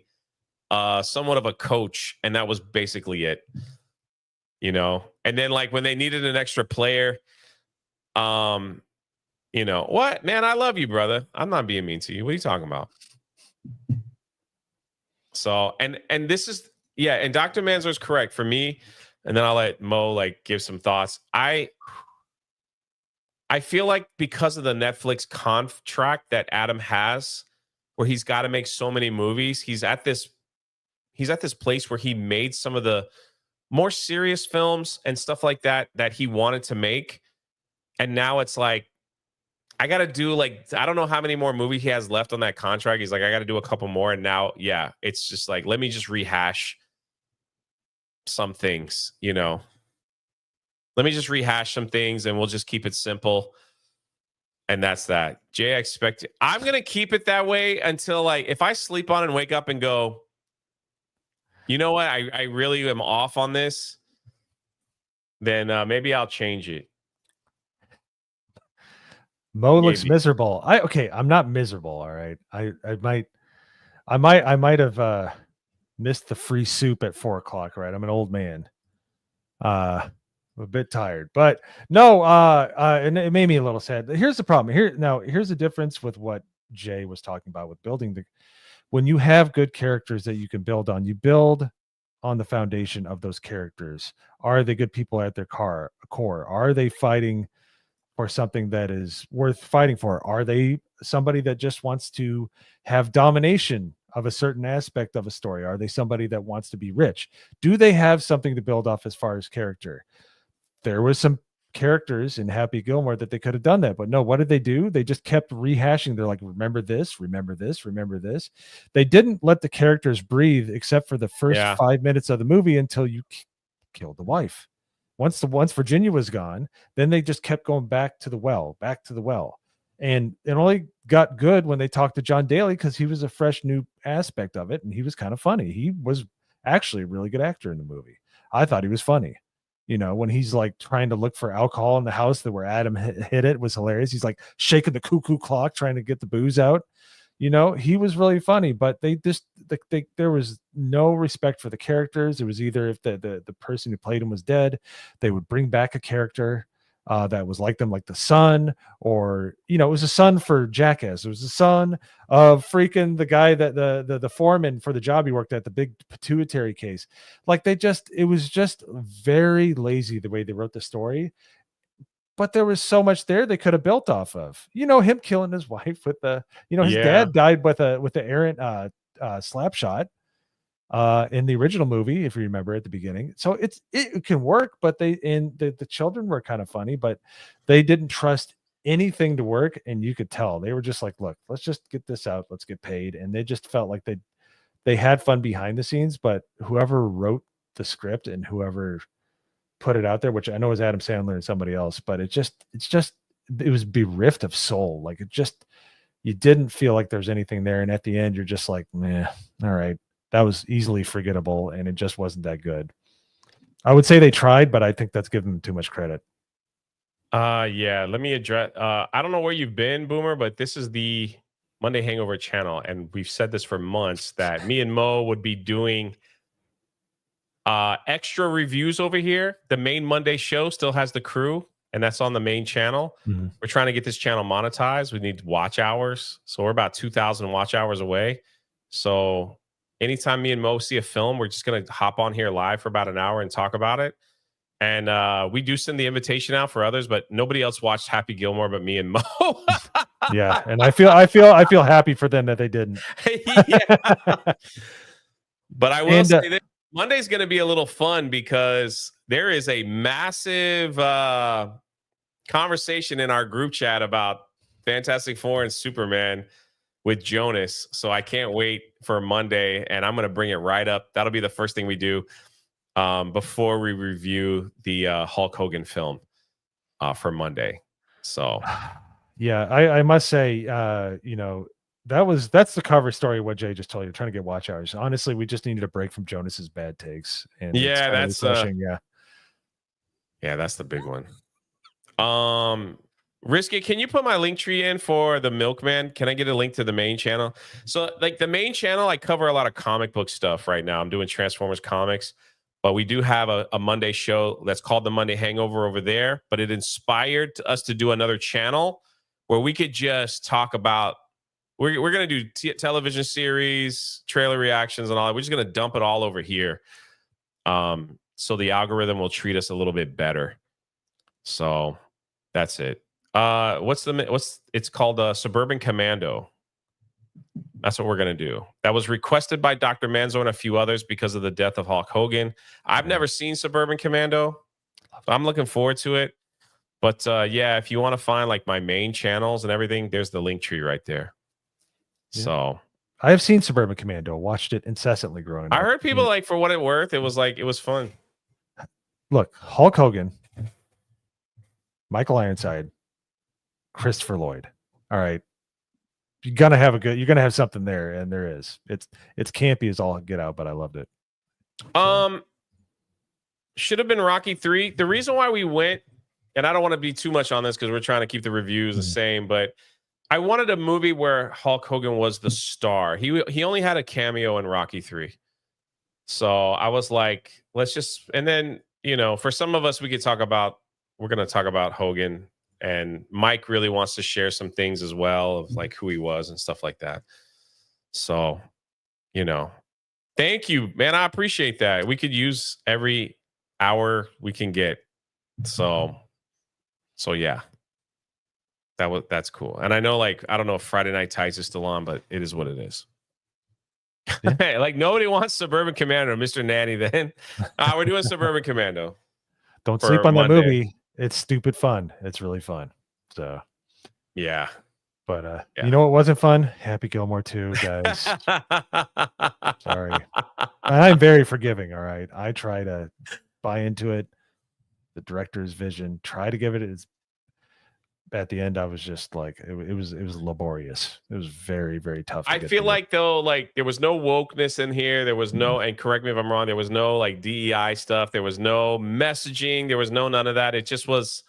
somewhat of a coach, and that was basically it. And then like when they needed an extra player, what, man? I love you, brother. I'm not being mean to you. What are you talking about? So and this is and Dr. Manzo is correct for me, and then I'll let Mo like give some thoughts. I feel like because of the Netflix contract that Adam has, where he's got to make so many movies, he's at this place where he made some of the more serious films and stuff like that he wanted to make. And now it's like, I got to do like, I don't know how many more movies he has left on that contract. He's like, I got to do a couple more. And now, it's just like, let me just rehash some things, Let me just rehash some things and we'll just keep it simple. And that's that. Jay, I'm going to keep it that way until like, if I sleep on and wake up and go, you know what? I really am off on this. Then maybe I'll change it. Mo looks miserable. I'm not miserable. All right. I might have missed the free soup at 4:00. Right. I'm an old man. I'm a bit tired, but no, and it made me a little sad. Here's the problem. Here's the difference with what Jay was talking about with building when you have good characters that you can build on, you build on the foundation of those characters. Are they good people at their core? Are they fighting for something that is worth fighting for? Are they somebody that just wants to have domination of a certain aspect of a story? Are they somebody that wants to be rich? Do they have something to build off as far as character? There was some characters in Happy Gilmore that they could have done that. But no, what did they do? They just kept rehashing. They're like, remember this, remember this, remember this. They didn't let the characters breathe except for the first 5 minutes of the movie until you killed the wife. Once Virginia was gone, then they just kept going back to the well. And it only got good when they talked to John Daly, because he was a fresh new aspect of it, and he was kind of funny. He was actually a really good actor in the movie. I thought he was funny. You know, when he's like trying to look for alcohol in the house that where Adam hid it was hilarious. He's like shaking the cuckoo clock trying to get the booze out. You know, he was really funny, but there was no respect for the characters. It was either if the person who played him was dead, they would bring back a character that was like them, like the son, or, you know, it was a son for Jackass. It was the son of freaking the guy that the foreman for the job he worked at, the big pituitary case. Like it was just very lazy the way they wrote the story. But there was so much there they could have built off of. You know, him killing his wife with his dad died with the errant slap shot in the original movie, if you remember at the beginning. So it can work, but the children were kind of funny, but they didn't trust anything to work, and you could tell they were just like, look, let's just get this out, let's get paid. And they just felt like they had fun behind the scenes, but whoever wrote the script and whoever put it out there, which I know is Adam Sandler and somebody else, but it was bereft of soul. Like you didn't feel like there's anything there. And at the end, you're just like, meh, all right, that was easily forgettable. And it just wasn't that good. I would say they tried, but I think that's giving them too much credit. Yeah, let me address, I don't know where you've been, Boomer, but this is the Monday Hangover channel. And we've said this for months that me and Mo would be doing extra reviews over here. The main Monday show still has the crew, and that's on the main channel. Mm-hmm. We're trying to get this channel monetized. We need watch hours, so we're about 2,000 watch hours away. So anytime me and Mo see a film, we're just gonna hop on here live for about an hour and talk about it. And we do send the invitation out for others, but nobody else watched Happy Gilmore but me and Mo. Yeah, and I feel happy for them that they didn't. Yeah. But I will say this. Monday's going to be a little fun because there is a massive conversation in our group chat about Fantastic Four and Superman with Jonas. So I can't wait for Monday, and I'm going to bring it right up. That'll be the first thing we do before we review the Hulk Hogan film for Monday. So, yeah, I must say, you know, that's the cover story of what Jay just told you, trying to get watch hours. Honestly, we just needed a break from Jonas's bad takes. And yeah, that's yeah, that's the big one. Risky, can you put my link tree in for the Milkman? Can I get a link to the main channel? So like the main channel, I cover a lot of comic book stuff right now. I'm doing Transformers comics, but we do have a Monday show that's called the Monday Hangover over there, but it inspired us to do another channel where we could just talk about, we're going to do television series, trailer reactions, and all that. We're just going to dump it all over here. So the algorithm will treat us a little bit better. So that's it. It's called Suburban Commando. That's what we're going to do. That was requested by Dr. Manzo and a few others because of the death of Hulk Hogan. I've never seen Suburban Commando. So I'm looking forward to it. But yeah, if you want to find like my main channels and everything, there's the link tree right there. Yeah. So I have seen Suburban Commando, watched it incessantly growing up. I heard people like, for what it's worth, it was fun. Look, Hulk Hogan, Michael Ironside, Christopher Lloyd. All right. You're gonna have something there, and there is. It's campy as all get out, but I loved it. Should have been Rocky 3. The reason why we went, and I don't want to be too much on this because we're trying to keep the reviews the same, but I wanted a movie where Hulk Hogan was the star. He only had a cameo in Rocky 3. So I was like, let's just, and then, you know, for some of us, we're going to talk about Hogan, and Mike really wants to share some things as well of like who he was and stuff like that. So, you know, thank you, man. I appreciate that. We could use every hour we can get. So yeah. That's cool. And I know, like, I don't know if Friday Night Tights is still on, but it is what it is. Hey, like nobody wants Suburban Commando, Mr. Nanny. Then we're doing Suburban Commando. Don't sleep on that movie. it's stupid fun. It's really fun. So, Yeah. but Yeah. you know what wasn't fun? Happy Gilmore 2, guys. Sorry. And I'm very forgiving. All right. I try to buy into it. The director's vision, try to give it its. At the end, I was just like, it was laborious. It was very, very tough to I get feel through. like though, like there was no wokeness in here. There was no, and correct me if I'm wrong, there was no like DEI stuff. There was no messaging. There was no none of that. It just was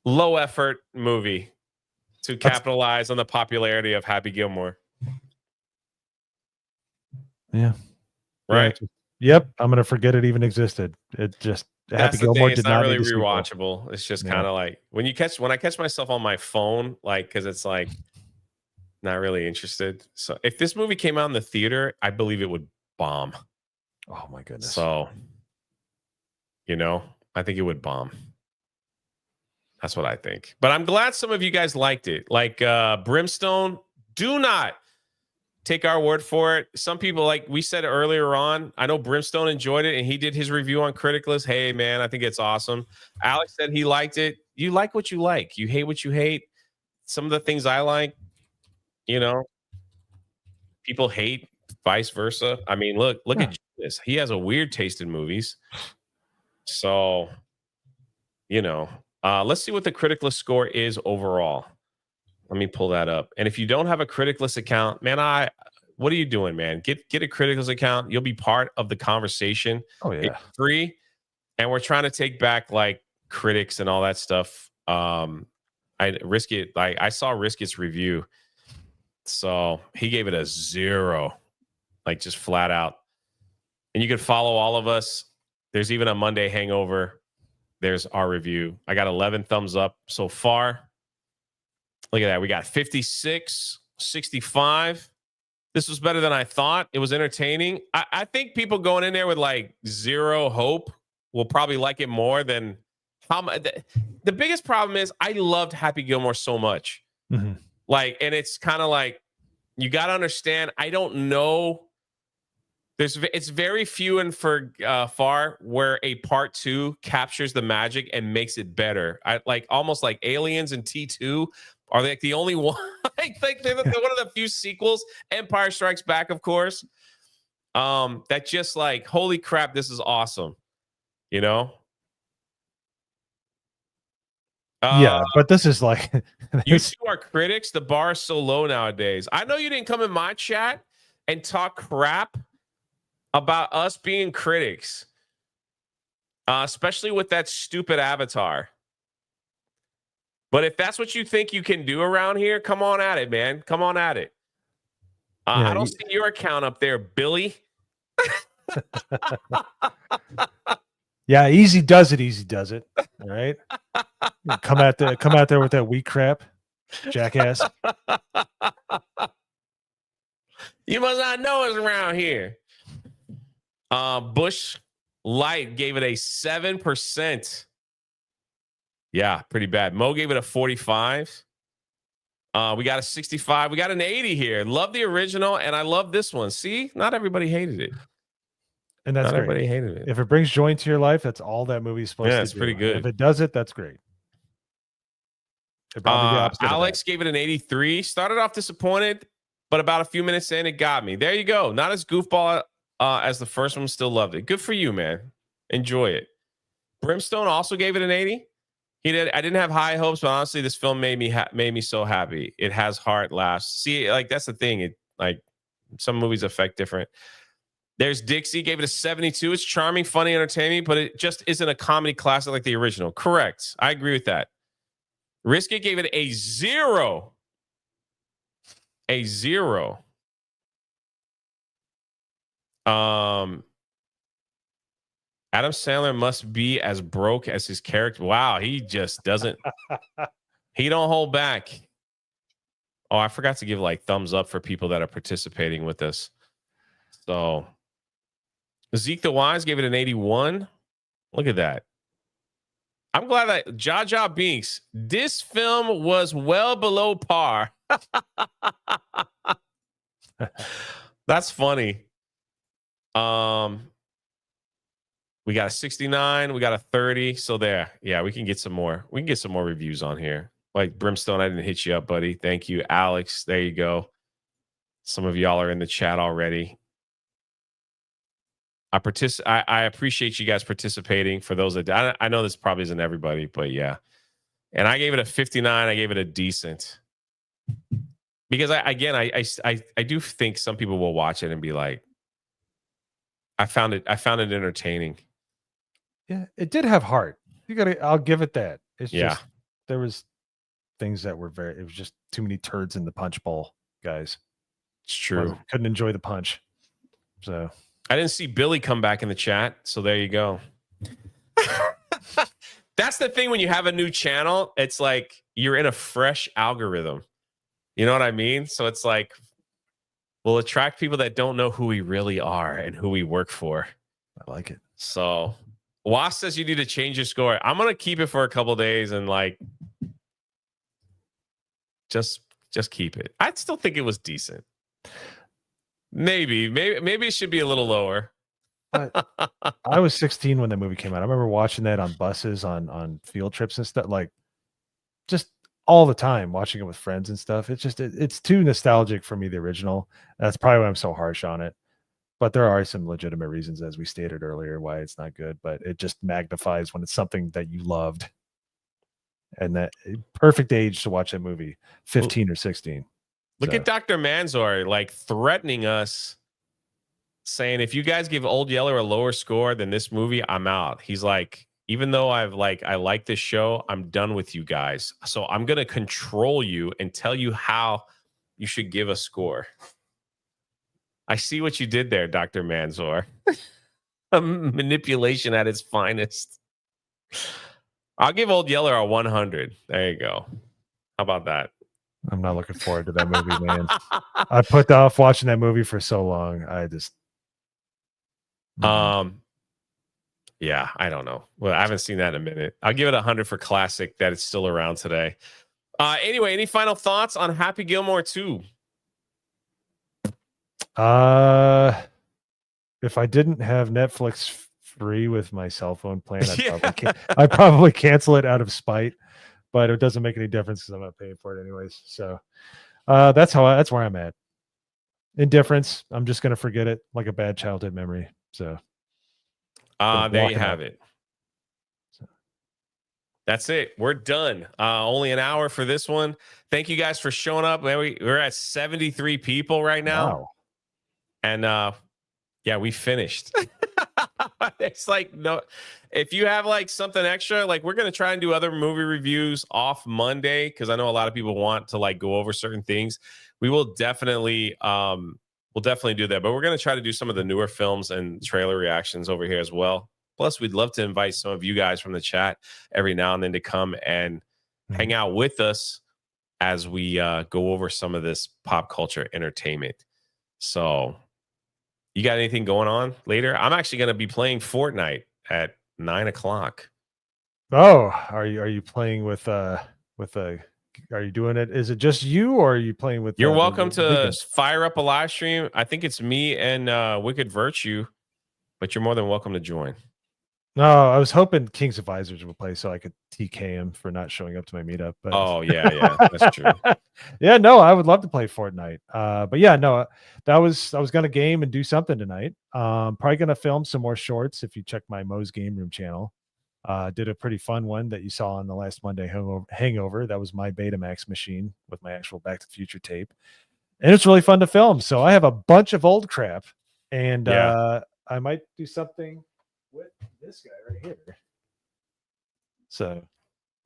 low effort movie to capitalize on the popularity of Happy Gilmore. Yeah. Right. Yep. I'm gonna forget it even existed. It just Happy Gilmore It's did not not really need a sequel. rewatchable. It's just Yeah. kind of like when I catch myself on my phone, like because it's like not really interested. So if this movie came out in the theater, I believe it would bomb. Oh my goodness. So, I think it would bomb. That's what I think. But I'm glad some of you guys liked it. Like Brimstone, do not take our word for it. Some people, like we said earlier on, I know Brimstone enjoyed it and he did his review on Criticlist. Hey, man, I think it's awesome. Alex said he liked it. You like what you like. You hate what you hate. Some of the things I like, people hate, vice versa. I mean, look at this. He has a weird taste in movies. So, let's see what the Criticlist score is overall. Let me pull that up. And if you don't have a Criticlist account, man, what are you doing, man? Get a Criticlist account. You'll be part of the conversation. Oh yeah. It's free. And we're trying to take back like critics and all that stuff. I saw Riskit's review. So he gave it a 0, like just flat out. And you can follow all of us. There's even a Monday Hangover. There's our review. I got 11 thumbs up so far. Look at that. We got 56, 65. This was better than I thought. It was entertaining. I think people going in there with like 0 hope will probably like it more than the biggest problem is I loved Happy Gilmore so much. Mm-hmm. Like, and it's kind of like, you got to understand, I don't know. It's very few and far where a part 2 captures the magic and makes it better. I like almost like Aliens and T2 are like the only one. I think they're one of the few sequels. Empire Strikes Back, of course. That just like, holy crap, this is awesome. Yeah, but this is like you two are critics. The bar is so low nowadays. I know you didn't come in my chat and talk crap about us being critics, especially with that stupid Avatar. But if that's what you think you can do around here, come on at it, man. Come on at it. I don't see your account up there, Billy. Yeah, easy does it. All right. Come out there with that weak crap, jackass. You must not know us around here. Bush Light gave it a 7%. Yeah, pretty bad. Mo gave it a 45. We got a 65. We got an 80 here. Love the original, and I love this one. See, not everybody hated it. And that's not great. Everybody hated it. If it brings joy to your life, that's all that movie's supposed to do. It's pretty good. If it does it, that's great. Alex gave it an 83. Started off disappointed, but about a few minutes in, it got me. There you go. Not as goofball as the first one. Still loved it. Good for you, man. Enjoy it. Brimstone also gave it an 80. He did. I didn't have high hopes, but honestly, this film made me so happy. It has heart, laughs. See, like that's the thing. It like some movies affect different. There's Dixie, gave it a 72. It's charming, funny, entertaining, but it just isn't a comedy classic like the original. Correct. I agree with that. Riskit gave it a 0. A 0. Adam Sandler must be as broke as his character. Wow, he just doesn't. He don't hold back. Oh, I forgot to give like thumbs up for people that are participating with us. So Zeke the Wise gave it an 81. Look at that. I'm glad that Jaja Binks, this film was well below par. That's funny. We got a 69. We got a 30. So there. Yeah, we can get some more. We can get some more reviews on here. Like Brimstone, I didn't hit you up, buddy. Thank you. Alex, there you go. Some of y'all are in the chat already. I appreciate you guys participating. For those that I know this probably isn't everybody, but yeah. And I gave it a 59. I gave it a decent. Because I do think some people will watch it and be like, I found it entertaining. Yeah, it did have heart. I'll give it that. It's Yeah. just there was things that were it was just too many turds in the punch bowl, guys. It's true. Couldn't enjoy the punch. So I didn't see Billy come back in the chat. So there you go. That's the thing when you have a new channel, it's like you're in a fresh algorithm. You know what I mean? So it's like we'll attract people that don't know who we really are and who we work for. I like it. So Was says you need to change your score. I'm gonna keep it for a couple days and like just keep it. I'd still think it was decent. Maybe it should be a little lower. But I was 16 when that movie came out. I remember watching that on buses, on field trips and stuff, like just all the time, watching it with friends and stuff. It's just it's too nostalgic for me, the original. That's probably why I'm so harsh on it. But there are some legitimate reasons, as we stated earlier, why it's not good. But it just magnifies when it's something that you loved. And that perfect age to watch that movie, 15 or 16. Look at Dr. Manzor like threatening us, saying if you guys give Old Yeller a lower score than this movie, I'm out. He's like, even though I like this show, I'm done with you guys. So I'm gonna control you and tell you how you should give a score. I see what you did there, Dr. Manzor. Manipulation at its finest. I'll give Old Yeller a 100. There you go. How about that? I'm not looking forward to that movie, man. I put off watching that movie for so long. I just yeah, I don't know. Well, I haven't seen that in a minute. I'll give it 100 for classic that it's still around today. Anyway, any final thoughts on Happy Gilmore 2? If I didn't have Netflix free with my cell phone plan, I'd probably cancel it out of spite, but it doesn't make any difference because I'm not paying for it anyways. So that's where I'm at. Indifference. I'm just gonna forget it like a bad childhood memory. So there you have it. That's it. We're done. Only an hour for this one. Thank you guys for showing up. We're at 73 people right now. Wow. And yeah, we finished. It's like, no, if you have like something extra, like we're going to try and do other movie reviews off Monday, because I know a lot of people want to like go over certain things. We will definitely do that, but we're going to try to do some of the newer films and trailer reactions over here as well. Plus, we'd love to invite some of you guys from the chat every now and then to come and hang out with us as we go over some of this pop culture entertainment. So you got anything going on later? I'm actually going to be playing Fortnite at 9:00. Oh, are you playing with are you doing it? Is it just you, or are you playing with? You're welcome to fire up a live stream. I think it's me and Wicked Virtue, but you're more than welcome to join. No, I was hoping Kings of Visors would play so I could TK him for not showing up to my meetup. But oh yeah, that's true. Yeah, no, I would love to play Fortnite. But yeah, no, I was gonna game and do something tonight. Probably gonna film some more shorts if you check my Mo's Game Room channel. Did a pretty fun one that you saw on the last Monday Hangover. That was my Betamax machine with my actual Back to the Future tape, and it's really fun to film. So I have a bunch of old crap, and I might do something with this guy right here. So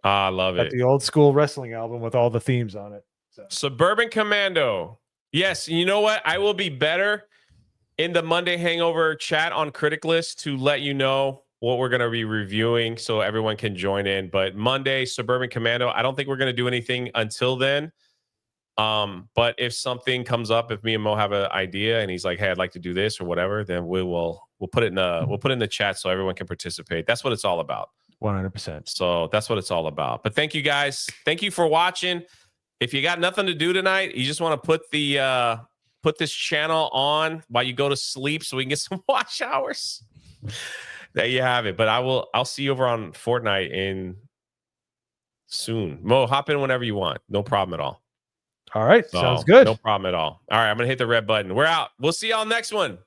I love it. The old school wrestling album with all the themes on it. So. Suburban Commando. Yes, you know what? I will be better in the Monday Hangover chat on Critic List to let you know what we're going to be reviewing so everyone can join in. But Monday, Suburban Commando, I don't think we're going to do anything until then. But if something comes up, if me and Mo have an idea and he's like, hey, I'd like to do this or whatever, then we'll put it in the chat so everyone can participate. That's what it's all about. 100%. So that's what it's all about. But thank you guys. Thank you for watching. If you got nothing to do tonight, you just want to put this channel on while you go to sleep so we can get some watch hours. There you have it. But I'll see you over on Fortnite in soon. Mo, hop in whenever you want. No problem at all. All right. Sounds good. No problem at all. All right. I'm going to hit the red button. We're out. We'll see y'all next one.